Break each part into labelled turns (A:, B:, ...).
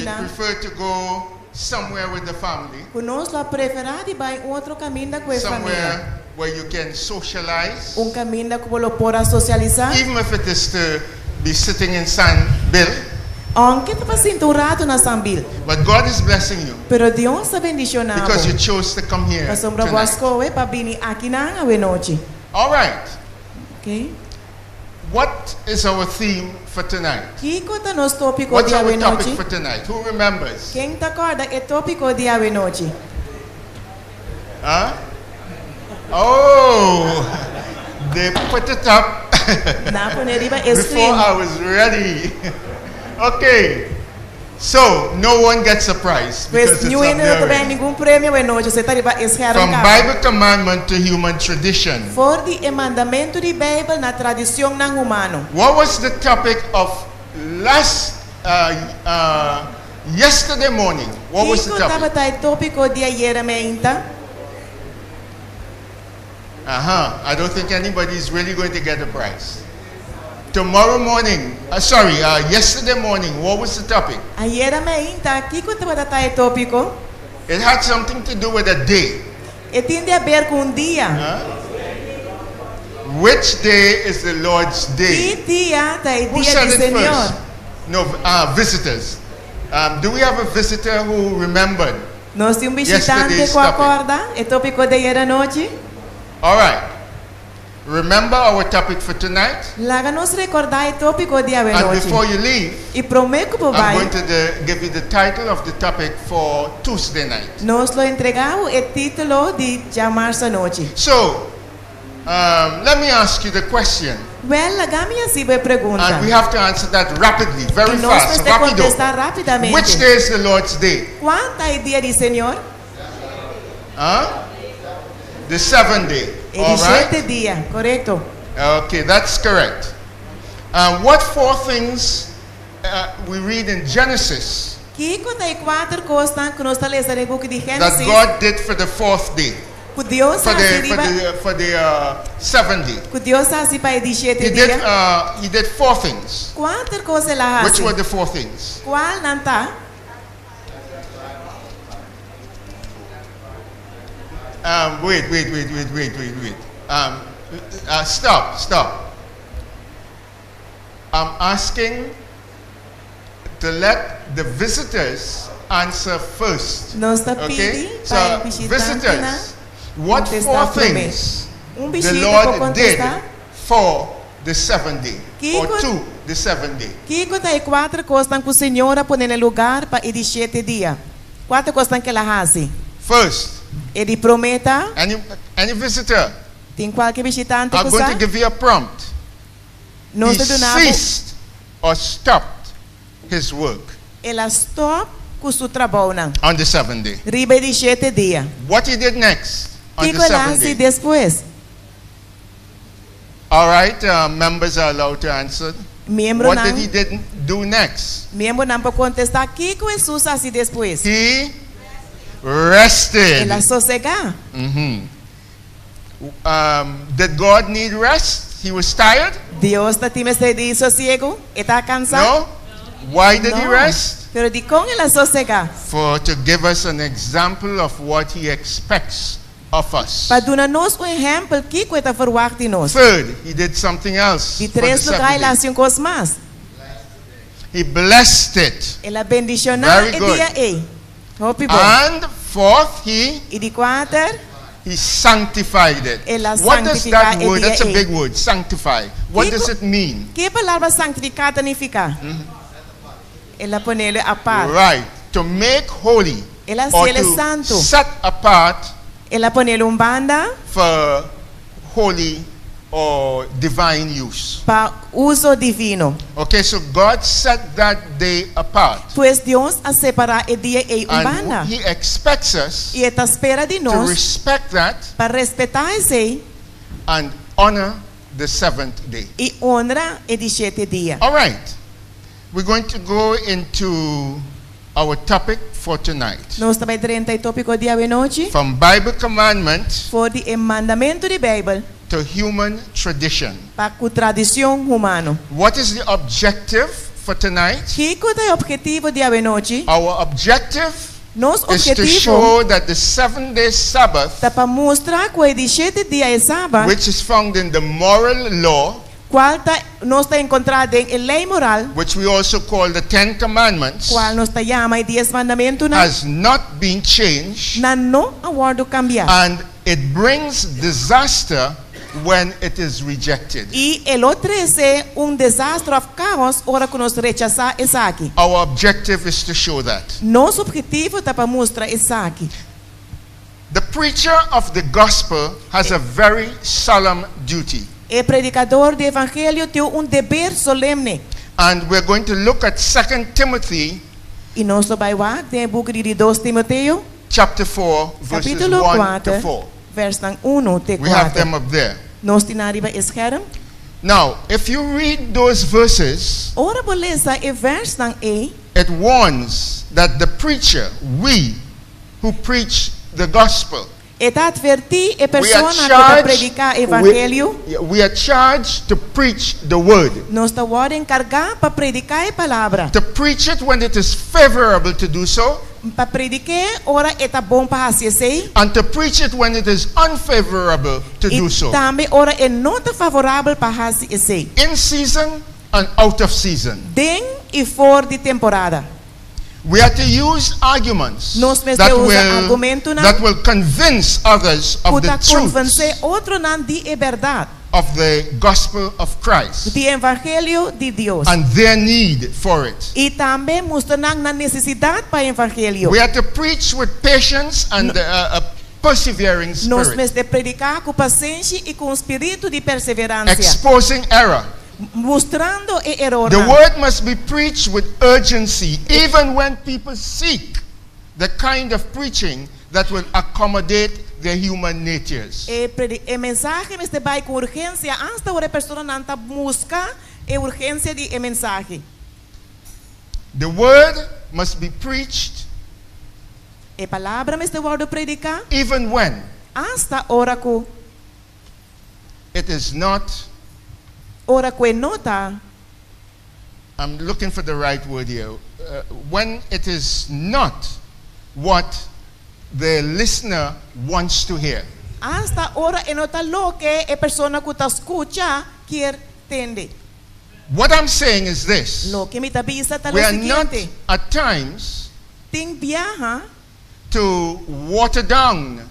A: prefer to go somewhere with the family, somewhere where you can socialize, even if it is to be sitting in Bill. But God is blessing you because you chose to come here tonight. All right.
B: Okay.
A: What is our theme for tonight? What's our topic for tonight? Who remembers? Huh? Oh, they put it up before I was ready. Okay, so no one gets a prize because it's up there. From Bible commandment to human tradition. What was the topic of yesterday morning? What was the topic? I don't think anybody is really going to get a prize. Tomorrow morning, yesterday morning, what was the topic? It had something to do with a day. Which day is the Lord's day? Who said it first? No, visitors. Do we have a visitor who remembered yesterday's topic? All right. Remember our topic for tonight? And before you leave, I'm going to give you the title of the topic for Tuesday night. So, let me ask you the question. And we have to answer that rapidly, very fast. Rapido. Which day is the Lord's day? The seventh day. All right? Okay, that's correct. What four things we read in Genesis that God did for the fourth day? For the seventh day. He did four things. Which were the four things? Wait. Stop. I'm asking to let the visitors answer first. Okay? So, visitors, what four things the Lord did for the seventh day? Or to the seventh day?
B: Kiko tem quatro coisas que o Senhor põe no lugar para ele 7 dias. Quatro coisas que ela faz.
A: First,
B: ele prometa.
A: Any visitor?
B: Tem qualquer visitante que
A: I'm going to give you a prompt. He ceased or stopped his work.
B: Ela stop com seu trabalho
A: on the seventh day.
B: Riba de 7 dias.
A: What he did next on
B: Kiko
A: the seventh day?
B: Depois.
A: All right, members are allowed to answer. What did he do next?
B: Membro não pode contestar. Kiko Jesus assim depois.
A: He rested.
B: Ela sossegar.
A: Did God need rest? He was tired?
B: Deus está time de sossego. Está cansado?
A: No. Why did he rest?
B: Pero de com ela sossegar.
A: To give us an example of what he expects of us.
B: Para dar-nos exemplo que está verwacht de nós.
A: Third, he did something else.
B: De três lugares lá se mais.
A: He blessed it.
B: Ela bendicionar
A: Very good. And fourth, he sanctified it. What does that word? That's a big word. Sanctify. What does it mean?
B: Que palavra santificar significa? Ela põe ele a parte.
A: Right. To make holy.
B: Ela
A: or to
B: santo.
A: Set apart.
B: Ela põe ele banda.
A: For holy or divine use.
B: Para uso divino.
A: Okay, so God set that day apart.
B: Pues Dios a separar el día e banda.
A: And He expects us
B: e está espera de nós
A: to respect that.
B: Para respeitar esse.
A: And honor the seventh day.
B: E honra el 7 dia.
A: All right. We're going to go into our topic for tonight.
B: Nós também o tópico de hoje.
A: From Bible commandment.
B: For the mandamento de Bible.
A: To human tradition.
B: Para a tradição humana.
A: What is the objective for tonight,
B: Kiko tem objetivo de hoje.
A: our objective
B: Nos
A: is to show that the 7-day Sabbath,
B: tá para mostrar que o 7 dias é sábado,
A: which is found in the moral law,
B: qual nós está encontrado em lei moral,
A: which we also call the 10 Commandments,
B: qual nós está chama 10 mandamentos,
A: has not been changed,
B: não aguardo cambiar.
A: and it brings disaster when it is rejected.
B: E el outro é desastre of caos ora que nós rechazar isso aqui.
A: Our objective is to show that.
B: Nosso objetivo tá para mostrar isso aqui.
A: The preacher of the gospel has a very solemn duty.
B: O predicador do evangelho tem dever solene.
A: And we're going to look at 2 Timothy
B: E nós vamos ver o book de 2 Timoteo,
A: chapter 4 verses
B: capítulo
A: 1 to
B: 4,
A: 4.
B: versão 1 até
A: We have them
B: 4.
A: up there.
B: Nós temos arriba esquerda.
A: Now, if you read those verses,
B: Ora beleza e versão e
A: it warns that the preacher, we who preach the gospel,
B: está advertir a
A: we are
B: pessoa que está predicar o evangelho.
A: we are charged to preach the word.
B: Nós estamos encarregados para predicar a palavra.
A: To preach it when it is favorable to do so,
B: Para predicar, ora é bom para fazer.
A: and to preach it when it is unfavorable to do
B: E
A: so.
B: também, ora é não favorável para fazer.
A: In season and out of season.
B: Dentro e fora de temporada.
A: We have to use arguments
B: Nós
A: that
B: temos argumento
A: will convince others of the
B: para
A: truth
B: convencer outro não de verdade.
A: of the gospel of Christ
B: De evangelho de Deus.
A: and their need for it.
B: E também mostrar na necessidade para o evangelho.
A: We have to preach with patience and a persevering
B: Nós
A: spirit,
B: temos predicar com paciência e com espírito de perseverança.
A: exposing error.
B: Mostrando o erro.
A: The word must be preached with urgency, even when people seek the kind of preaching that will accommodate their human natures.
B: O mensagem este vai com urgência antes da a pessoa não está buscar a urgência de mensagem.
A: The word must be preached
B: A palavra este vai predicar
A: even when
B: hasta hora que
A: it is not,
B: nota.
A: I'm looking for the right word here, when it is not what the listener wants to hear.
B: Hasta hora nota lo que a persona que está escucha quer entender.
A: What I'm saying is this:
B: Lo que me está vista está lo
A: we are not
B: siguiente.
A: at times
B: Tem viaja,
A: to water down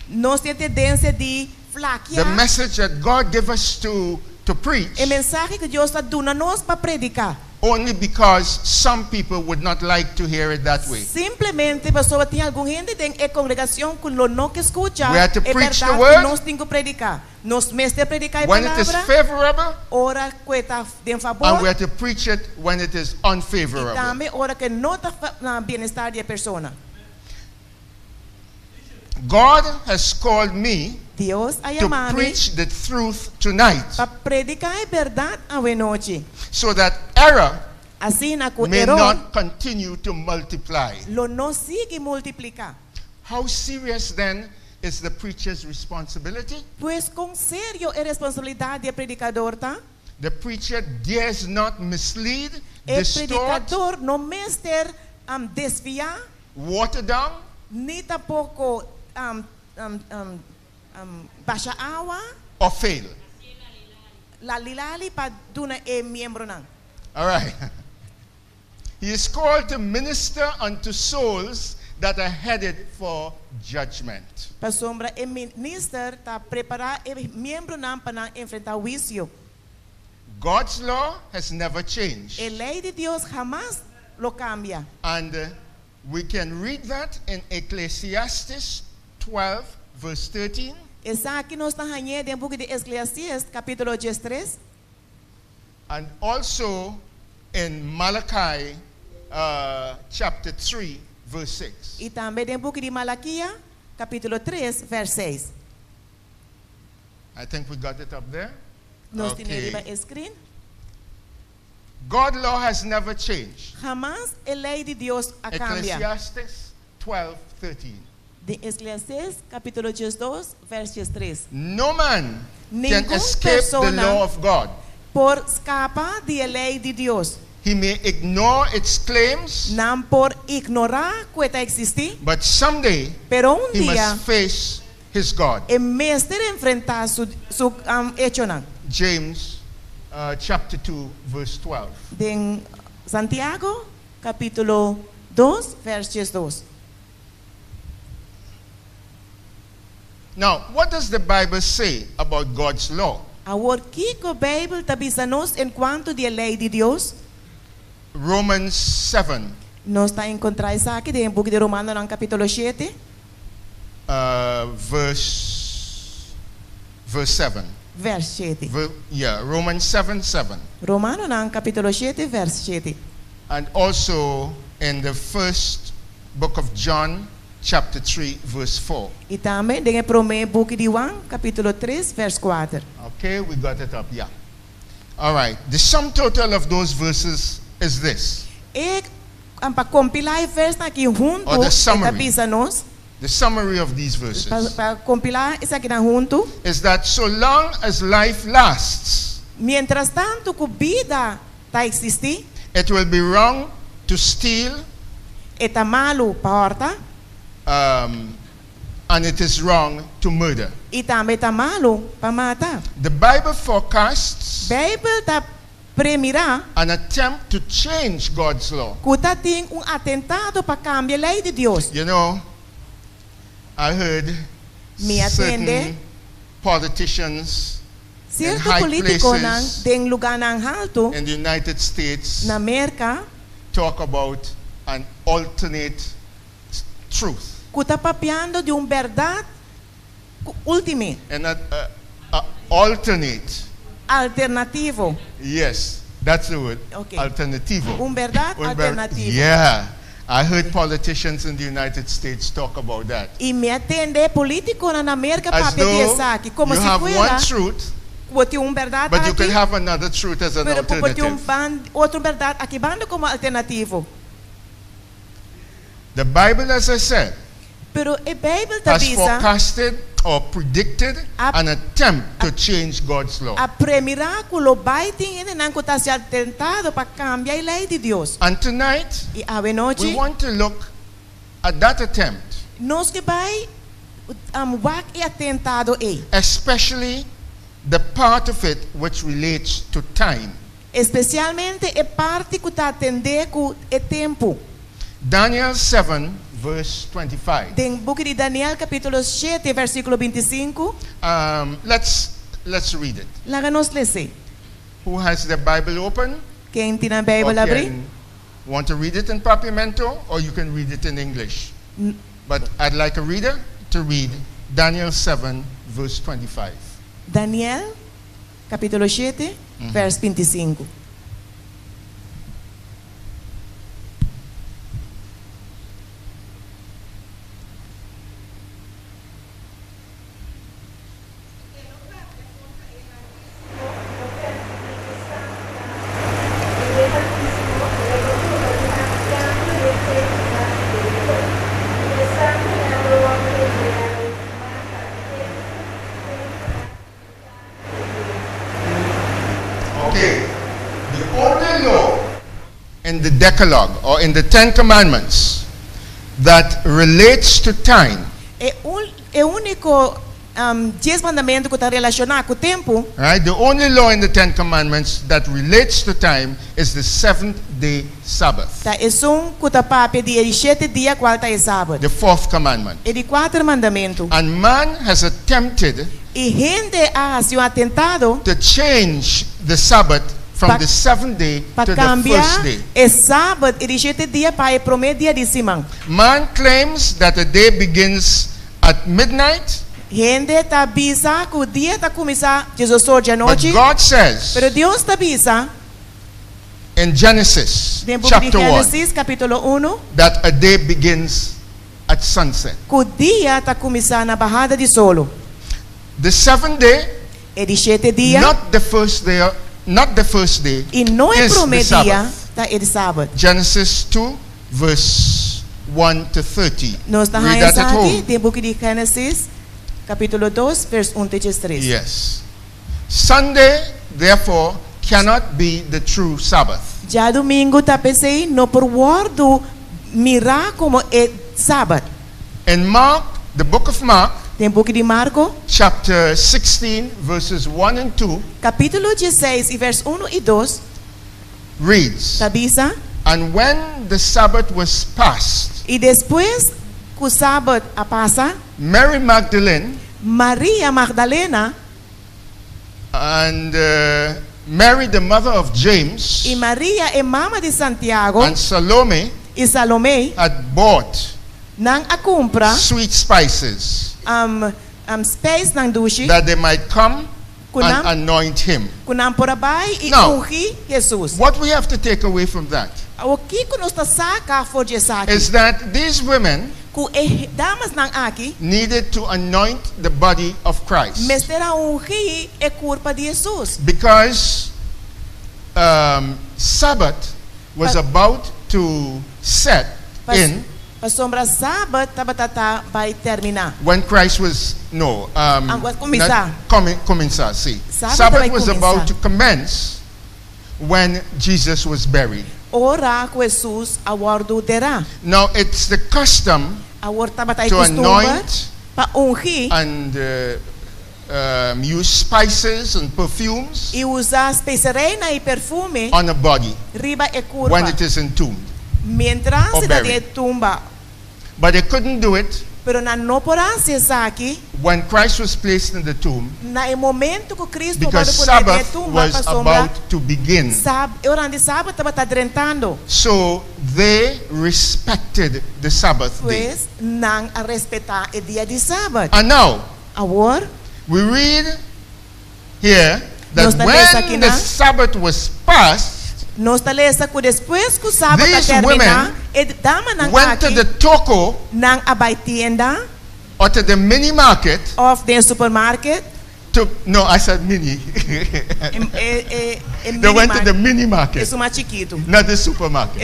B: nós temos tendência de
A: the
B: flaquear
A: message that God gave us to preach,
B: a mensagem que Deus está dando nós para predicar.
A: only because some people would not like to hear it that way.
B: Simplesmente pessoa tem algum gente tem a congregação que não que escuta
A: We have to
B: é
A: preach the
B: verdade
A: word.
B: que nós temos que predicar. Nós mestre predicar a
A: When it is
B: palavra,
A: favorable,
B: ora que está de
A: and
B: favor,
A: we have to preach it when it is
B: e
A: unfavorable.
B: também ora que não está na bem-estar da pessoa.
A: God has called me
B: Deus a
A: to
B: chamado
A: preach the truth tonight,
B: para predicar a verdade à noite.
A: so that error
B: Assim na que
A: may
B: erro
A: not continue to multiply.
B: lo não sigue multiplicar.
A: How serious then is the preacher's responsibility?
B: Pois com sério é responsabilidade do predicador, tá?
A: The preacher dares not mislead,
B: O
A: distort,
B: predicador não mestre desviar,
A: water down,
B: nem tampouco baixa água,
A: or fail.
B: la lilali para duna e membro não.
A: All right. He is called to minister unto souls that are headed for judgment.
B: Para sombra e minister tá preparar e membro não para enfrentar o juízo.
A: God's law has never changed.
B: A lei de Deus jamais lo cambia.
A: And we can read that in Ecclesiastes 12, verse 13.
B: Essa aqui nós está ganhando em book de Eclesiastes, capítulo 13.
A: And also in Malachi chapter 3, verse 6.
B: E também em book de Malaquia, capítulo 3, verso 6.
A: I think we got it up there.
B: Nós
A: Okay.
B: temos a screen.
A: God's law has never changed.
B: Jamás a lei de Deus a cambia.
A: Ecclesiastes 12, 13.
B: De Eclesiastes, capítulo 2, verso 3.
A: No man can
B: Ningún
A: escape the
B: persona
A: law of God.
B: por escapar de lei de Deus.
A: He may ignore its claims.
B: Não por ignorar que está existir.
A: But someday,
B: Pero
A: he must face his God.
B: E mestre enfrentar su hecho não.
A: James chapter 2 verse 12.
B: De Santiago capítulo 2 versos 2.
A: Now, what does the Bible say about God's law?
B: Agora, Kiko, Bible tabisanos en cuanto de lei de Deus.
A: Romans 7.
B: Nós está encontrar isso aqui em book de Romano no capítulo 7.
A: Verse 7.
B: Verse 7.
A: Romans 7:7.
B: Romano no capítulo 7, verse 7.
A: And also in the first book of John, chapter 3, verse 4.
B: E também em primeiro book de Juan, capítulo 3, verse 4.
A: Okay, we got it up, yeah. All right, the sum total of those verses is this.
B: E para compilar verse aqui junto,
A: Or the summary. The summary of these verses
B: para compilar isso aqui junto,
A: is that so long as life lasts,
B: mientras tanto que vida está existir,
A: it will be wrong to steal,
B: está malo para
A: and it is wrong to murder.
B: E também está malo para matar.
A: The Bible forecasts
B: Bible está premira
A: an attempt to change God's law.
B: Que tem atentado para cambiar a lei de Deus.
A: You know, I heard certain politicians in high places
B: em lugar alto
A: in the United States
B: na América
A: talk about an alternate truth.
B: Que está papiando de verdade última.
A: And alternate.
B: Alternativo.
A: Yes, that's the word.
B: Okay.
A: Alternativo.
B: Verdade alternativo.
A: Yeah. I heard politicians in the United States talk about that.
B: E me atende político na América
A: as though you have one truth, but you can have another truth as an alternative.
B: Outra verdade aqui bando como alternativo.
A: The Bible, as I said, has forecasted or predicted an attempt to change God's law. And tonight, we want to look at that attempt, especially the part of it which relates to time.
B: Especialmente a parte que está atender com o tempo.
A: Daniel 7 verse 25.
B: Den book de Daniel capítulo 7 versículo 25.
A: Let's read it.
B: Láganos ler.
A: Who has the Bible open?
B: Quem tem a Bíblia abrir?
A: Want to read it in Papiamento, or you can read it in English. But I'd like a reader to read Daniel 7 verse 25.
B: Daniel capítulo 7 verse 25.
A: The Decalogue or in the Ten Commandments that relates to time.
B: Único 10 mandamentos que está relacionado com o tempo.
A: Right? The only law in the Ten Commandments that relates to time is the seventh-day Sabbath.
B: Tá, que está papi de 7 dias qual tá sábado.
A: The fourth commandment.
B: E de 4 mandamentos.
A: And man has attempted
B: E gente ha atentado
A: to change the Sabbath from the seventh day to the first day.
B: Sábado e de 7 dias para o primeiro dia de semana.
A: Man claims that a day begins at midnight.
B: Gente está bisa que o dia está começar Jesus de noite.
A: But God says,
B: pero Deus está bisa
A: in Genesis chapter 1
B: capítulo 1
A: that a day begins at sunset.
B: Que o dia está começar na barrada de solo.
A: The seventh day,
B: e de 7 dias,
A: not the first day,
B: e não é
A: is
B: primeiro
A: the
B: dia,
A: Sabbath.
B: tá é sábado.
A: Genesis 2 verse 1 to 30.
B: Nós está
A: Read that at home.
B: Tem book de Gênesis capítulo 2 verso 1 até 3.
A: Yes. Sunday therefore cannot be the true Sabbath.
B: Já domingo tá pensei no por word mirar como é sábado.
A: In Mark, the book of Mark,
B: Tem book de Marco,
A: chapter 16, verses 1 and 2,
B: capítulo 16 e verso 1 e 2,
A: reads,
B: tabisa,
A: And when the Sabbath was past,
B: e depois que o sábado a passa,
A: Mary Magdalene
B: Maria Magdalena
A: and Mary, the mother of James,
B: e Maria é mama de Santiago
A: and Salome
B: e Salomé
A: had bought
B: nang a compra
A: sweet spices
B: space nang dushi
A: that they might come
B: Kunam?
A: and anoint him.
B: kunang porabay e
A: Now,
B: ungi Jesus.
A: What we have to take away from that
B: O que nos saka for Jesaki?
A: is that these women
B: Ku damas nang aki
A: needed to anoint the body of Christ
B: mestera ungi e corpo de Jesus.
A: because Sabbath was about to set in
B: Pasombra Sabat tabatata vai terminar.
A: when Christ was
B: Vai começar.
A: começar, see.
B: Sabbath
A: Sabbath
B: vai
A: was
B: começar.
A: about to commence when Jesus was buried.
B: Ora com Jesus awardo terá.
A: Now it's the custom
B: Awar tabatay
A: to
B: costumbre
A: anoint
B: pa ungi
A: and use spices and perfumes
B: e usar especiaria e perfume
A: on a body
B: riba e curva.
A: when it is entombed.
B: Mientras
A: or
B: se da
A: buried.
B: de tumba.
A: But they couldn't do it
B: Pero na no porá se aqui
A: when Christ was placed in the tomb
B: na e momento que Cristo
A: because
B: vai
A: Sabbath
B: tumba
A: was
B: pa sombra.
A: about to begin.
B: Ora de sábado estava adrentando.
A: So they respected the Sabbath day.
B: Pues nang a respetar o dia de sábado.
A: And now
B: Agora,
A: we read here that
B: Nós talvez aqui
A: when the
B: na-
A: Sabbath was passed,
B: nós talesa que depois que o sábado
A: These
B: terminar, e dama nang
A: went to
B: aqui
A: the toko
B: nang abay tienda
A: or to the mini market
B: of the supermarket.
A: no, I said mini. They went to the mini market,
B: É mais chiquito.
A: not the supermarket.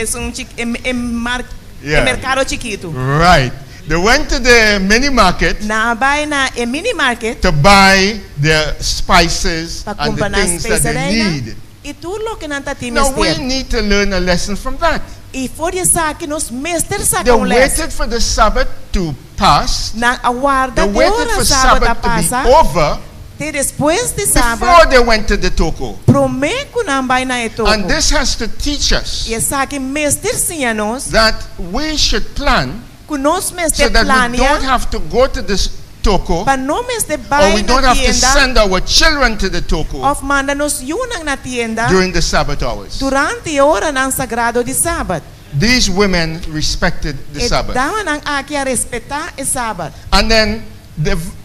A: Yeah.
B: mercado chiquito.
A: Right. They went to the mini market
B: Na abay na mini market
A: to buy the spices
B: pa
A: and the
B: comprar na
A: things that they
B: especiaria
A: need.
B: e tudo lo que nanta
A: Now we
B: timester.
A: need to learn a lesson from that.
B: E for sa que nos mester
A: They
B: sa com les.
A: waited for the Sabbath to pass.
B: Na aguarda
A: They
B: de
A: waited
B: hora
A: for
B: sábado a
A: Sabbath to
B: passa.
A: be over
B: Te depois de
A: before
B: sábado,
A: they went to the toko.
B: prometo não vai na etoko.
A: And this has to teach us
B: E sa que mester sim nos,
A: that we should plan
B: que nos
A: so
B: mester
A: that we don't
B: plania,
A: have to go to this toko
B: para não mester
A: or
B: vai
A: we
B: na
A: don't have to
B: tienda,
A: send our children to the toko
B: of manda nos yunang na tienda,
A: during the Sabbath hours.
B: durante a hora ng sagrado de sábado.
A: These women respected the
B: E
A: Sabbath.
B: dawa ng aki a respetar o sábado.
A: And then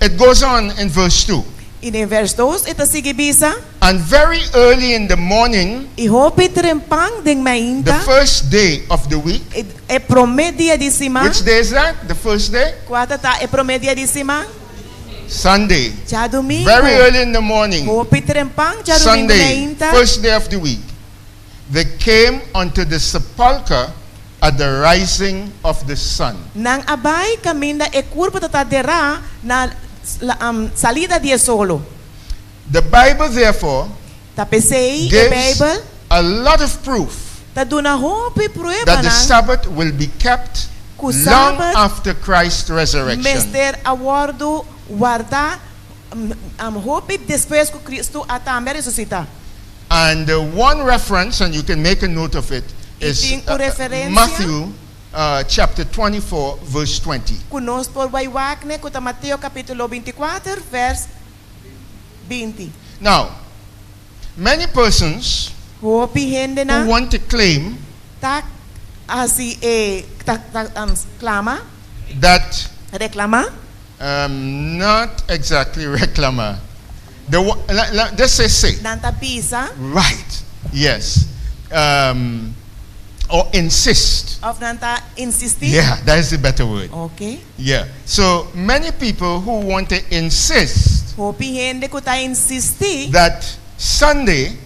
A: it goes on in verse 2.
B: E em verso 2, ito sige bisa,
A: And very early in the morning,
B: e hopi trempang ding
A: the
B: mainta,
A: first day of the week,
B: e promedia de sima,
A: which day is that? The first day?
B: quata ta e promedia de sima,
A: Sunday.
B: já domingo.
A: Very early in the morning,
B: Hopi trempang, já domingo
A: Sunday,
B: mainta,
A: first day of the week, they came unto the sepulchre at the rising of the sun.
B: nang abay kaminda e kurpo tatadera na salida de solo.
A: The Bible, therefore,
B: Tapesei e
A: gives
B: Bible,
A: a lot of proof
B: taduna hopi prueba
A: that the
B: na
A: Sabbath will be kept
B: ku
A: long
B: Sabbath
A: after Christ's resurrection.
B: Mester awardo guarda hopi depois que Cristo atambe resucita.
A: And one reference, and you can make a note of it, is
B: Cinco referencia.
A: Matthew chapter 24, verse 20.
B: Kunos por Baywakne kuta Mateo capítulo 24 vers 20.
A: Now, many persons
B: Hopi hende
A: who
B: na
A: want to claim
B: tak asi clama
A: that,
B: reclama
A: not exactly reclama, just say,
B: nanta pisa
A: right, yes, or insist.
B: of nanta insistir.
A: Yeah, that is the better word.
B: Okay.
A: Yeah. So many people who want to insist
B: Hopi hende kuta insistir
A: that Sunday,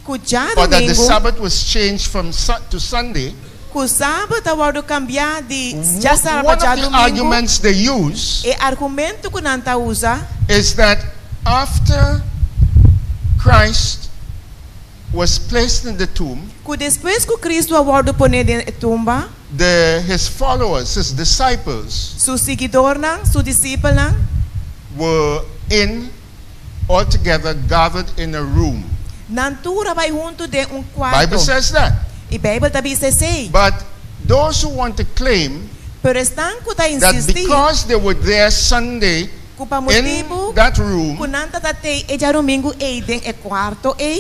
B: ku já
A: or that the
B: domingo
A: Sabbath was changed from to Sunday,
B: ku sábado awardo cambiar de já será
A: one
B: para
A: of the
B: domingo.
A: arguments they use
B: E argumento que nanta usa
A: is that after Christ was placed in the tomb,
B: depois que Cristo awardo pone na tumba,
A: his followers, his disciples,
B: su seguidor nang, su disciple nang,
A: were all together gathered in a room.
B: Nantura vai junto de quarto.
A: Bible says that.
B: E Bible também say.
A: But those who want to claim that because they were there Sunday in that room,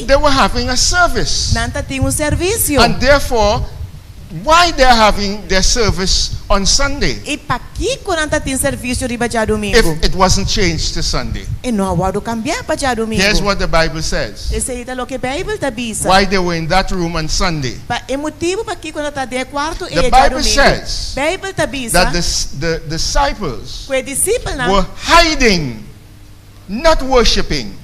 A: they were having a service. And therefore, why they are having their service on Sunday if it wasn't changed to Sunday? Here's what the Bible says. Why they were in that room on Sunday. The Bible says that the disciples were hiding, not worshiping,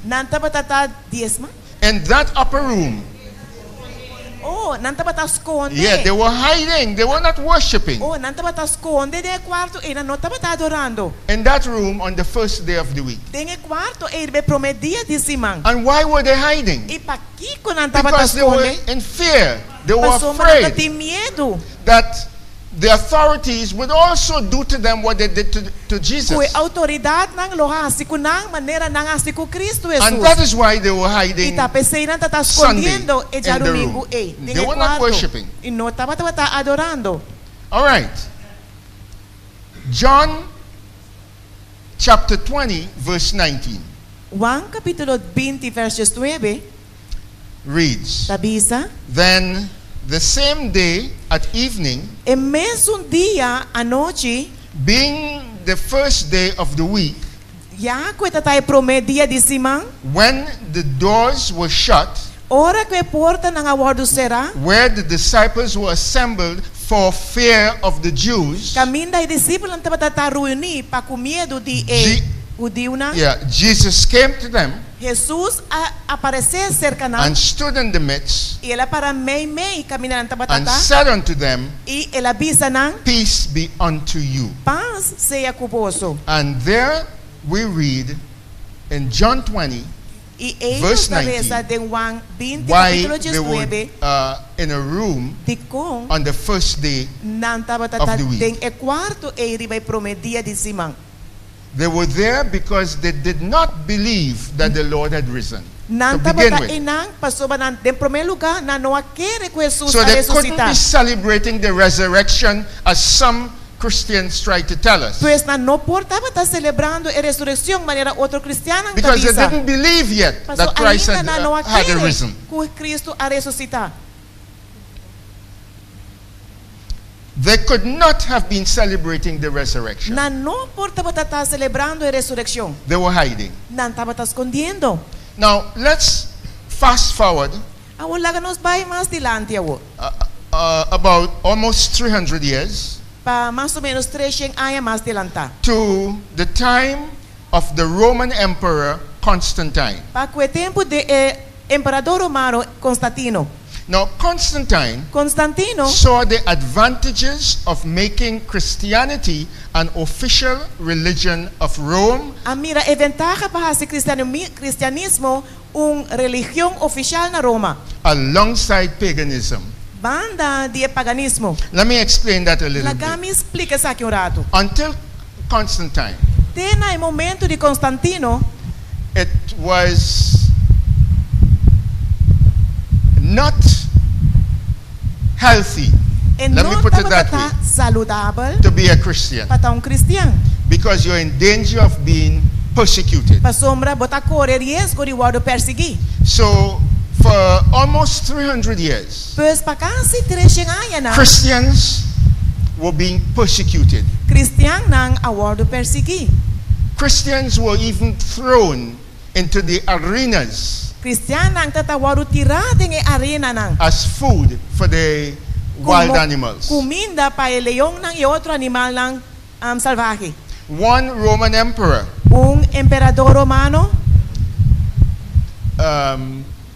A: in that upper room.
B: Oh, nanta bata esconde.
A: Yeah, they were hiding. They were not worshiping.
B: Oh, nanta bata esconde de quarto e não estava adorando.
A: In that room on the first day of the week.
B: Dentro quarto e be promedia de semana.
A: And why were they hiding?
B: E pa Kiko nanta bata
A: esconde. Because they were in fear. They were afraid that the authorities would also do to them what they did to Jesus. And that is why they were hiding Sunday in the room. They were not worshiping. All right. John chapter 20 verse 19
B: Juan capítulo 20 verses 9
A: reads, Then the same day at evening, being the first day of the week, when the doors were shut, where the disciples were assembled for fear of the Jews, Jesus came to them
B: Jesus apareceu cerca
A: and stood in the midst
B: e ela para meio caminhando
A: and said unto them,
B: e ela bisa nang
A: Peace be unto you.
B: Paz seja convosco.
A: And there we read in John 20 verse 19 why they were in a room on the first day of the week. They were there because they did not believe that the Lord had risen. To begin with. So they couldn't be celebrating the resurrection as some Christians try to tell us. Because they didn't believe yet that Christ had risen. They could not have been celebrating the resurrection. They were hiding. Now, let's fast forward about almost 300 years to the time of the Roman Emperor Constantine. Now, Constantino saw the advantages of making Christianity an official religion of Rome. Alongside paganism. Let me explain that a little bit. Until Constantine, it was not healthy, let me put it that way, to be a Christian, because you're in danger of being persecuted. So for almost 300 years, Christians were being persecuted. Christians were even thrown into the arenas as food for the wild animals. One Roman emperor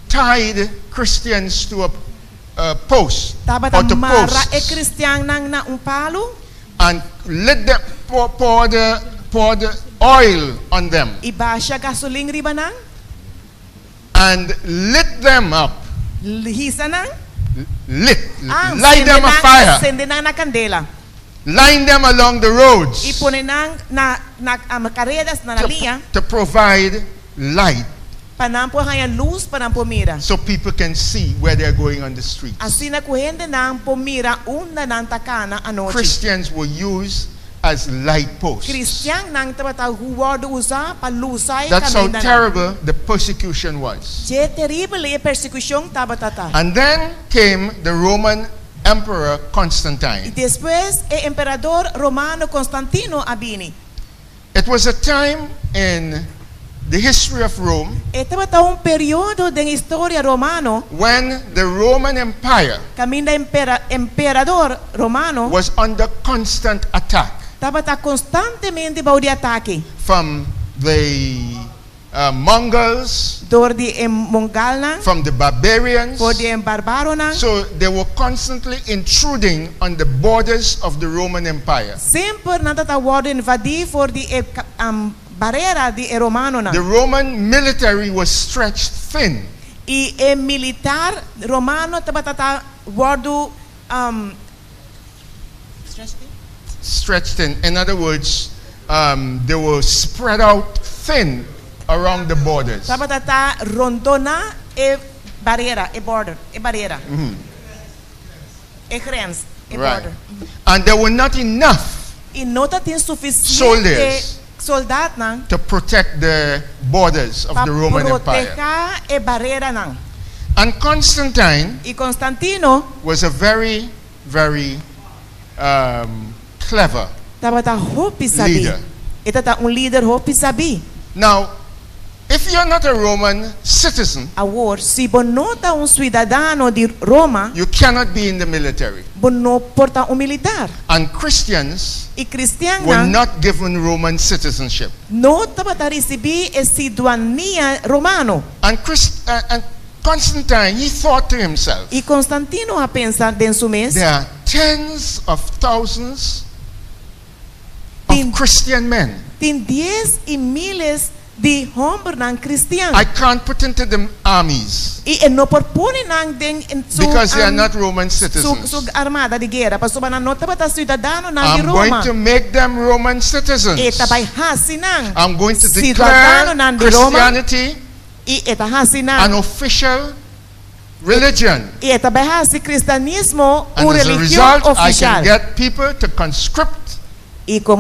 A: tied Christians to a post or to posts and let them pour the oil on them and lit them up lit. Light them a fire. Line them along the roads to provide light so people can see where they're going on the streets. Christians were used as light posts. That's how terrible the persecution was. And then came the Roman Emperor Constantine. It was a time in the history of Rome when the Roman Empire was under constant attack from the Mongols, from the barbarians. So they were constantly intruding on the borders of the Roman Empire. The Roman military was stretched thin. Stretched thin. In other words, they were spread out thin around the borders. Right. And there were not enough soldiers to protect the borders of the Roman Empire. And Constantine was a very, very clever leader. Now, if you're not a Roman citizen, you cannot be in the military. And Christians were not given Roman citizenship. And Constantine, he thought to himself, there are tens of thousands of Christian men I can't put into the armies because they are not Roman citizens. I'm going to make them Roman citizens. I'm going to declare Christianity an official religion. And as a result, I can get people to conscript into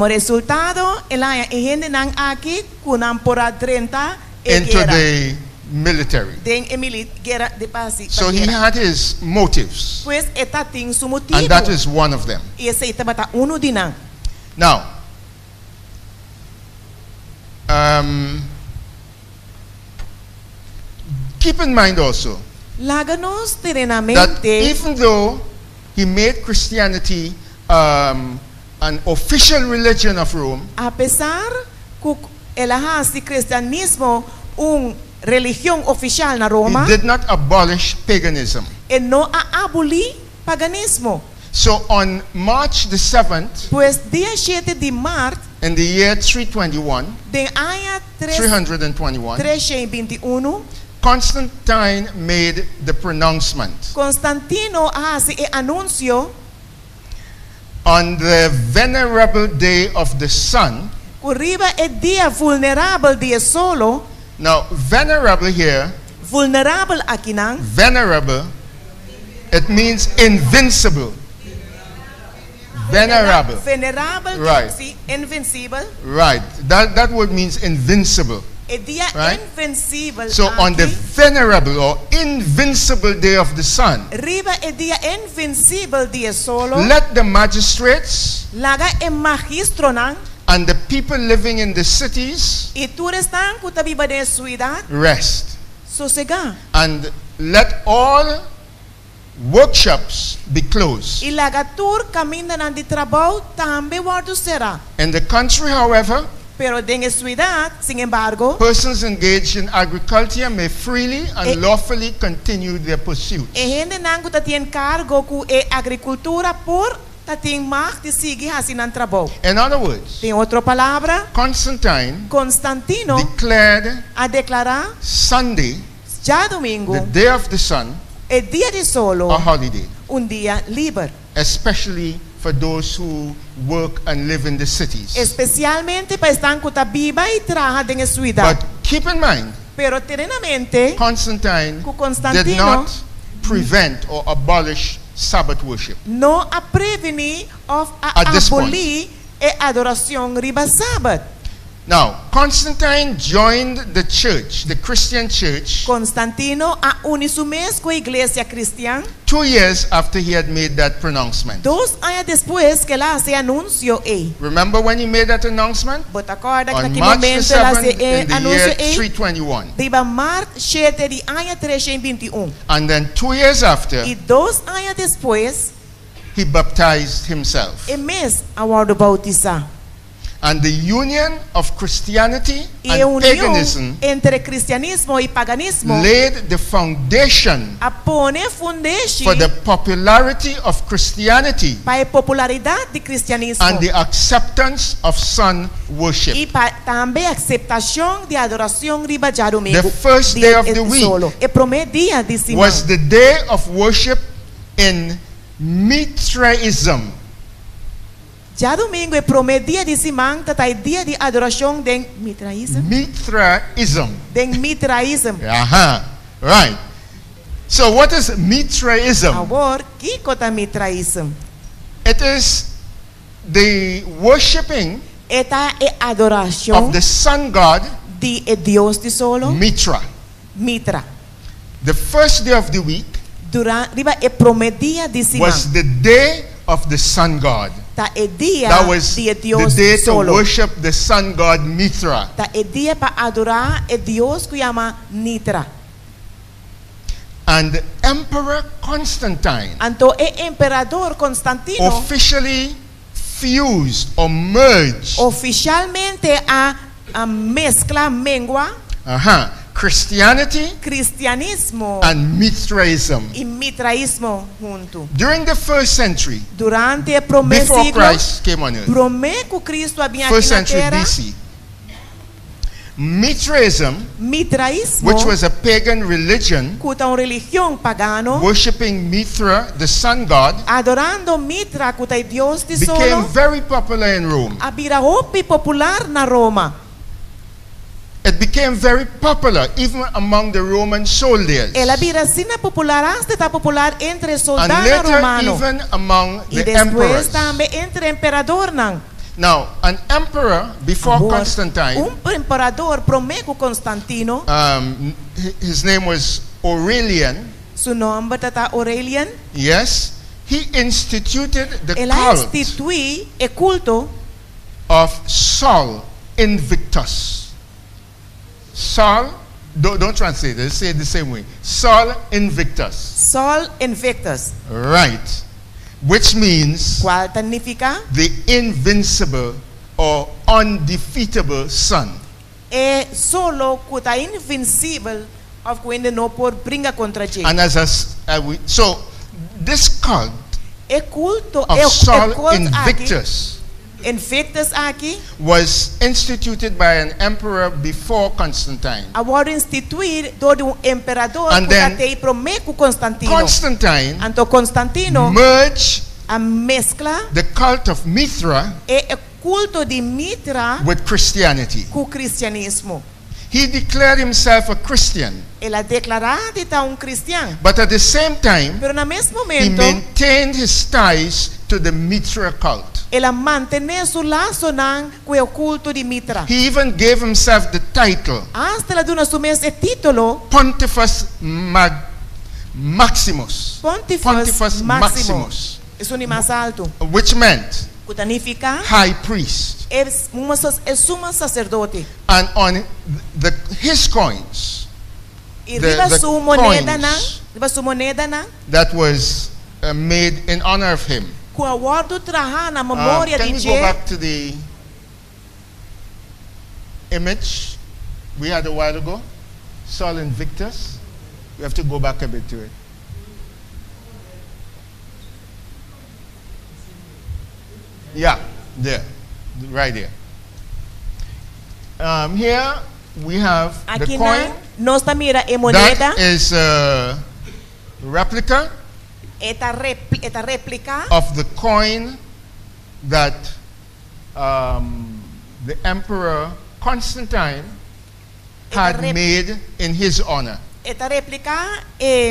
A: the military. So he had his motives, and that is one of them. Now, keep in mind also that even though he made Christianity an official religion of Rome, he did not abolish paganism. So on March the 7th, in the year 321, Constantine made the pronouncement on the venerable day of the sun. Now, venerable here, venerable, it means invincible. Venerable. Right. Right. That word means invincible. Right? So on the venerable or invincible day of the sun, let the magistrates and the people living in the cities rest. And let all workshops be closed. In the country, however, persons engaged in agriculture may freely and lawfully continue their pursuits. In other words, Constantine declared Sunday, the day of the sun,
B: El día de solo.
A: A holiday.
B: Un día libre.
A: Especially for those who work and live in the cities.
B: Especialmente para estar que viva y trabaja en la ciudad.
A: But keep in mind,
B: pero ten en mente,
A: Constantine did not prevent or abolish Sabbath worship.
B: No a prevenir o a abolir a adoración riba Sabbath.
A: Now, Constantine joined the church, the Christian church,
B: Constantino a unisumés con iglesia cristiana
A: 2 years after he had made that pronouncement.
B: 2 años después que la se anunció.
A: Remember when he made that announcement?
B: On March
A: the 7th in the year 321.
B: Diba March 7 di año 321.
A: And then 2 years after,
B: Y 2 años después,
A: he baptized himself.
B: mes award bautizar.
A: And the union of Christianity
B: Y
A: and paganism
B: entre cristianismo y paganismo
A: laid the foundation for the popularity of Christianity
B: para popularidad de cristianismo
A: and the acceptance of sun worship.
B: Y también aceptación de adoración riba ya domingo.
A: The first day of the week
B: was
A: the day of worship in Mithraism.
B: Ya domingo é primeiro dia de semana, tá dia de adoração de Mithraism.
A: Mithraism.
B: De Mithraism.
A: Right. So what is Mithraism?
B: Agora, Kiko tá Mithraism.
A: It is the worshiping
B: adoração
A: of the sun god
B: de Deus de solo.
A: Mithra.
B: Mithra.
A: The first day of the week
B: riba é primeiro dia de semana.
A: Was the day of the sun god. That was the day to worship the sun god Mithra.
B: Dia para adorar a Deus que chama Mithra.
A: And Emperor Constantine
B: Emperador Constantino
A: officially fused or merged
B: oficialmente a mezcla mengua
A: Christianity
B: cristianismo
A: and Mithraism.
B: Y Mithraismo junto.
A: During the first century,
B: durante el primer
A: before
B: siglo,
A: Christ came on earth,
B: Cristo había
A: first century BC, Mithraism, which was a pagan religion,
B: pagano,
A: worshiping Mithra, the sun god,
B: adorando Mithra, Dios de
A: became
B: solo,
A: very popular in Rome.
B: Popular na Roma.
A: It became very popular even among the Roman soldiers.
B: Ela vira sina popular entre soldados
A: and later
B: romanos.
A: Even among
B: Y
A: the
B: después
A: emperors.
B: También entre emperador nan.
A: Now, an emperor before Constantine,
B: emperador promego Constantino,
A: his name was Aurelian.
B: Su nombre tata Aurelian.
A: Yes, he instituted the
B: culto
A: of Sol Invictus. Sol, don't translate it, say it the same way. Sol Invictus.
B: Sol Invictus.
A: Right. Which means the invincible or undefeatable sun.
B: Solo kuta invincible of when no por bringa contra gente.
A: And so this cult of Sol Invictus was instituted by an emperor before Constantine. And then Constantine merged the cult of Mithra with Christianity. He declared himself a Christian. But at the same time, he maintained his ties to the Mithra cult. He even gave himself the title Pontifex Maximus. Pontifex Maximus. Which meant high priest. And on his coins, the coins that was made in honor of him. Can we go back to the image we had a while ago? Sol Invictus. We have to go back a bit to it. Yeah, there. Right there. Here we have the coin. That is replica
B: esta réplica
A: of the coin that the Emperor Constantine had made in his honor.
B: Esta réplica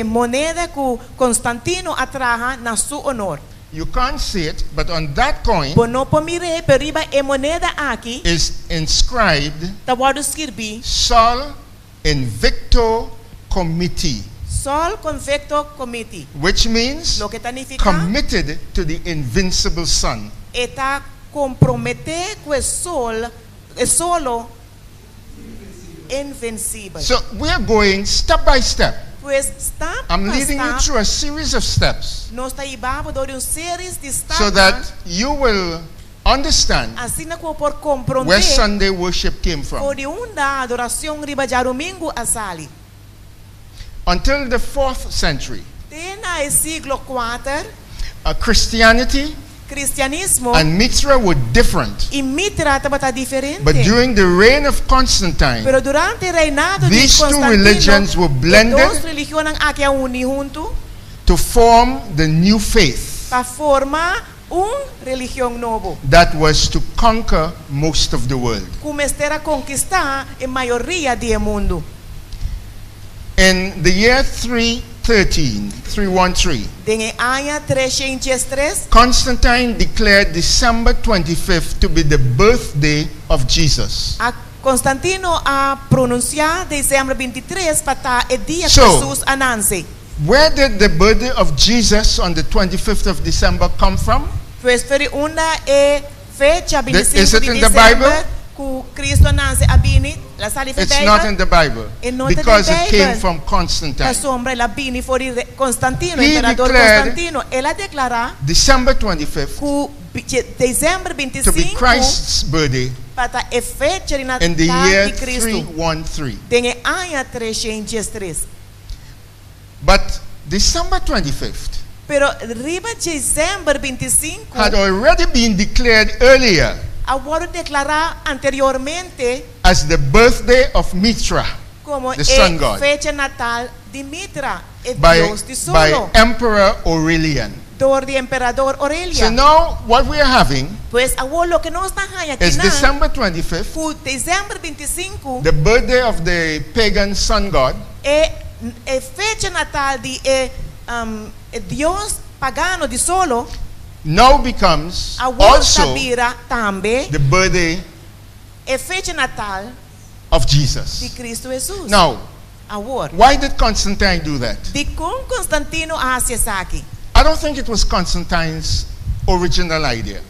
B: moneda que Constantino atraja na su honor.
A: You can't see it, but on that coin
B: moneda aqui
A: is inscribed
B: Sol
A: Invicto Committee,
B: Sol Convicto Committee,
A: which means committed to the invincible sun.
B: Está compromete com o solo invencível.
A: So we are going step by step.
B: Step
A: I'm leading you through a series of steps so that you will understand where Sunday worship came from. Until the 4th century, Christianity and Mitra were different. But during the reign of Constantine, these two religions were blended to form the new faith that was to conquer most of the world. In the year 313, Constantine declared December 25th to be the birthday of Jesus.
B: Constantino ha pronunciado diciembre 23 para el día de Jesús ananse.
A: Where did the birthday of Jesus on the 25th of December come from?
B: Pues fue una fecha 25
A: Is it
B: de
A: in the
B: diciembre
A: Bible?
B: que Cristo ananse abini la sali
A: It's not in the Bible because it came from Constantine.
B: La sombra la bini fuori Constantino,
A: He
B: emperador Constantino. Ella declara
A: December 25th
B: diciembre 25
A: to be Christ's birthday
B: para a fecha de Natal
A: in the year
B: de Cristo.
A: 313.
B: Tem año 313.
A: But December 25th
B: Pero riba December 25
A: had already been declared earlier
B: agora declarar anteriormente
A: as the birthday of Mitra,
B: como
A: the sun god,
B: fecha natal de Mitra,
A: by Emperor Aurelian.
B: De emperador Aurelian.
A: So now what we are having
B: pues agora lo que no está
A: is December 25th,
B: December 25,
A: the birthday of the pagan sun god,
B: fecha natal de Dios pagano de solo.
A: Now becomes also
B: the
A: birthday
B: fecha natal
A: of Jesus.
B: De Cristo Jesus.
A: Now, why did Constantine do that?
B: Constantino hace aqui.
A: I don't think it was Constantine's original idea.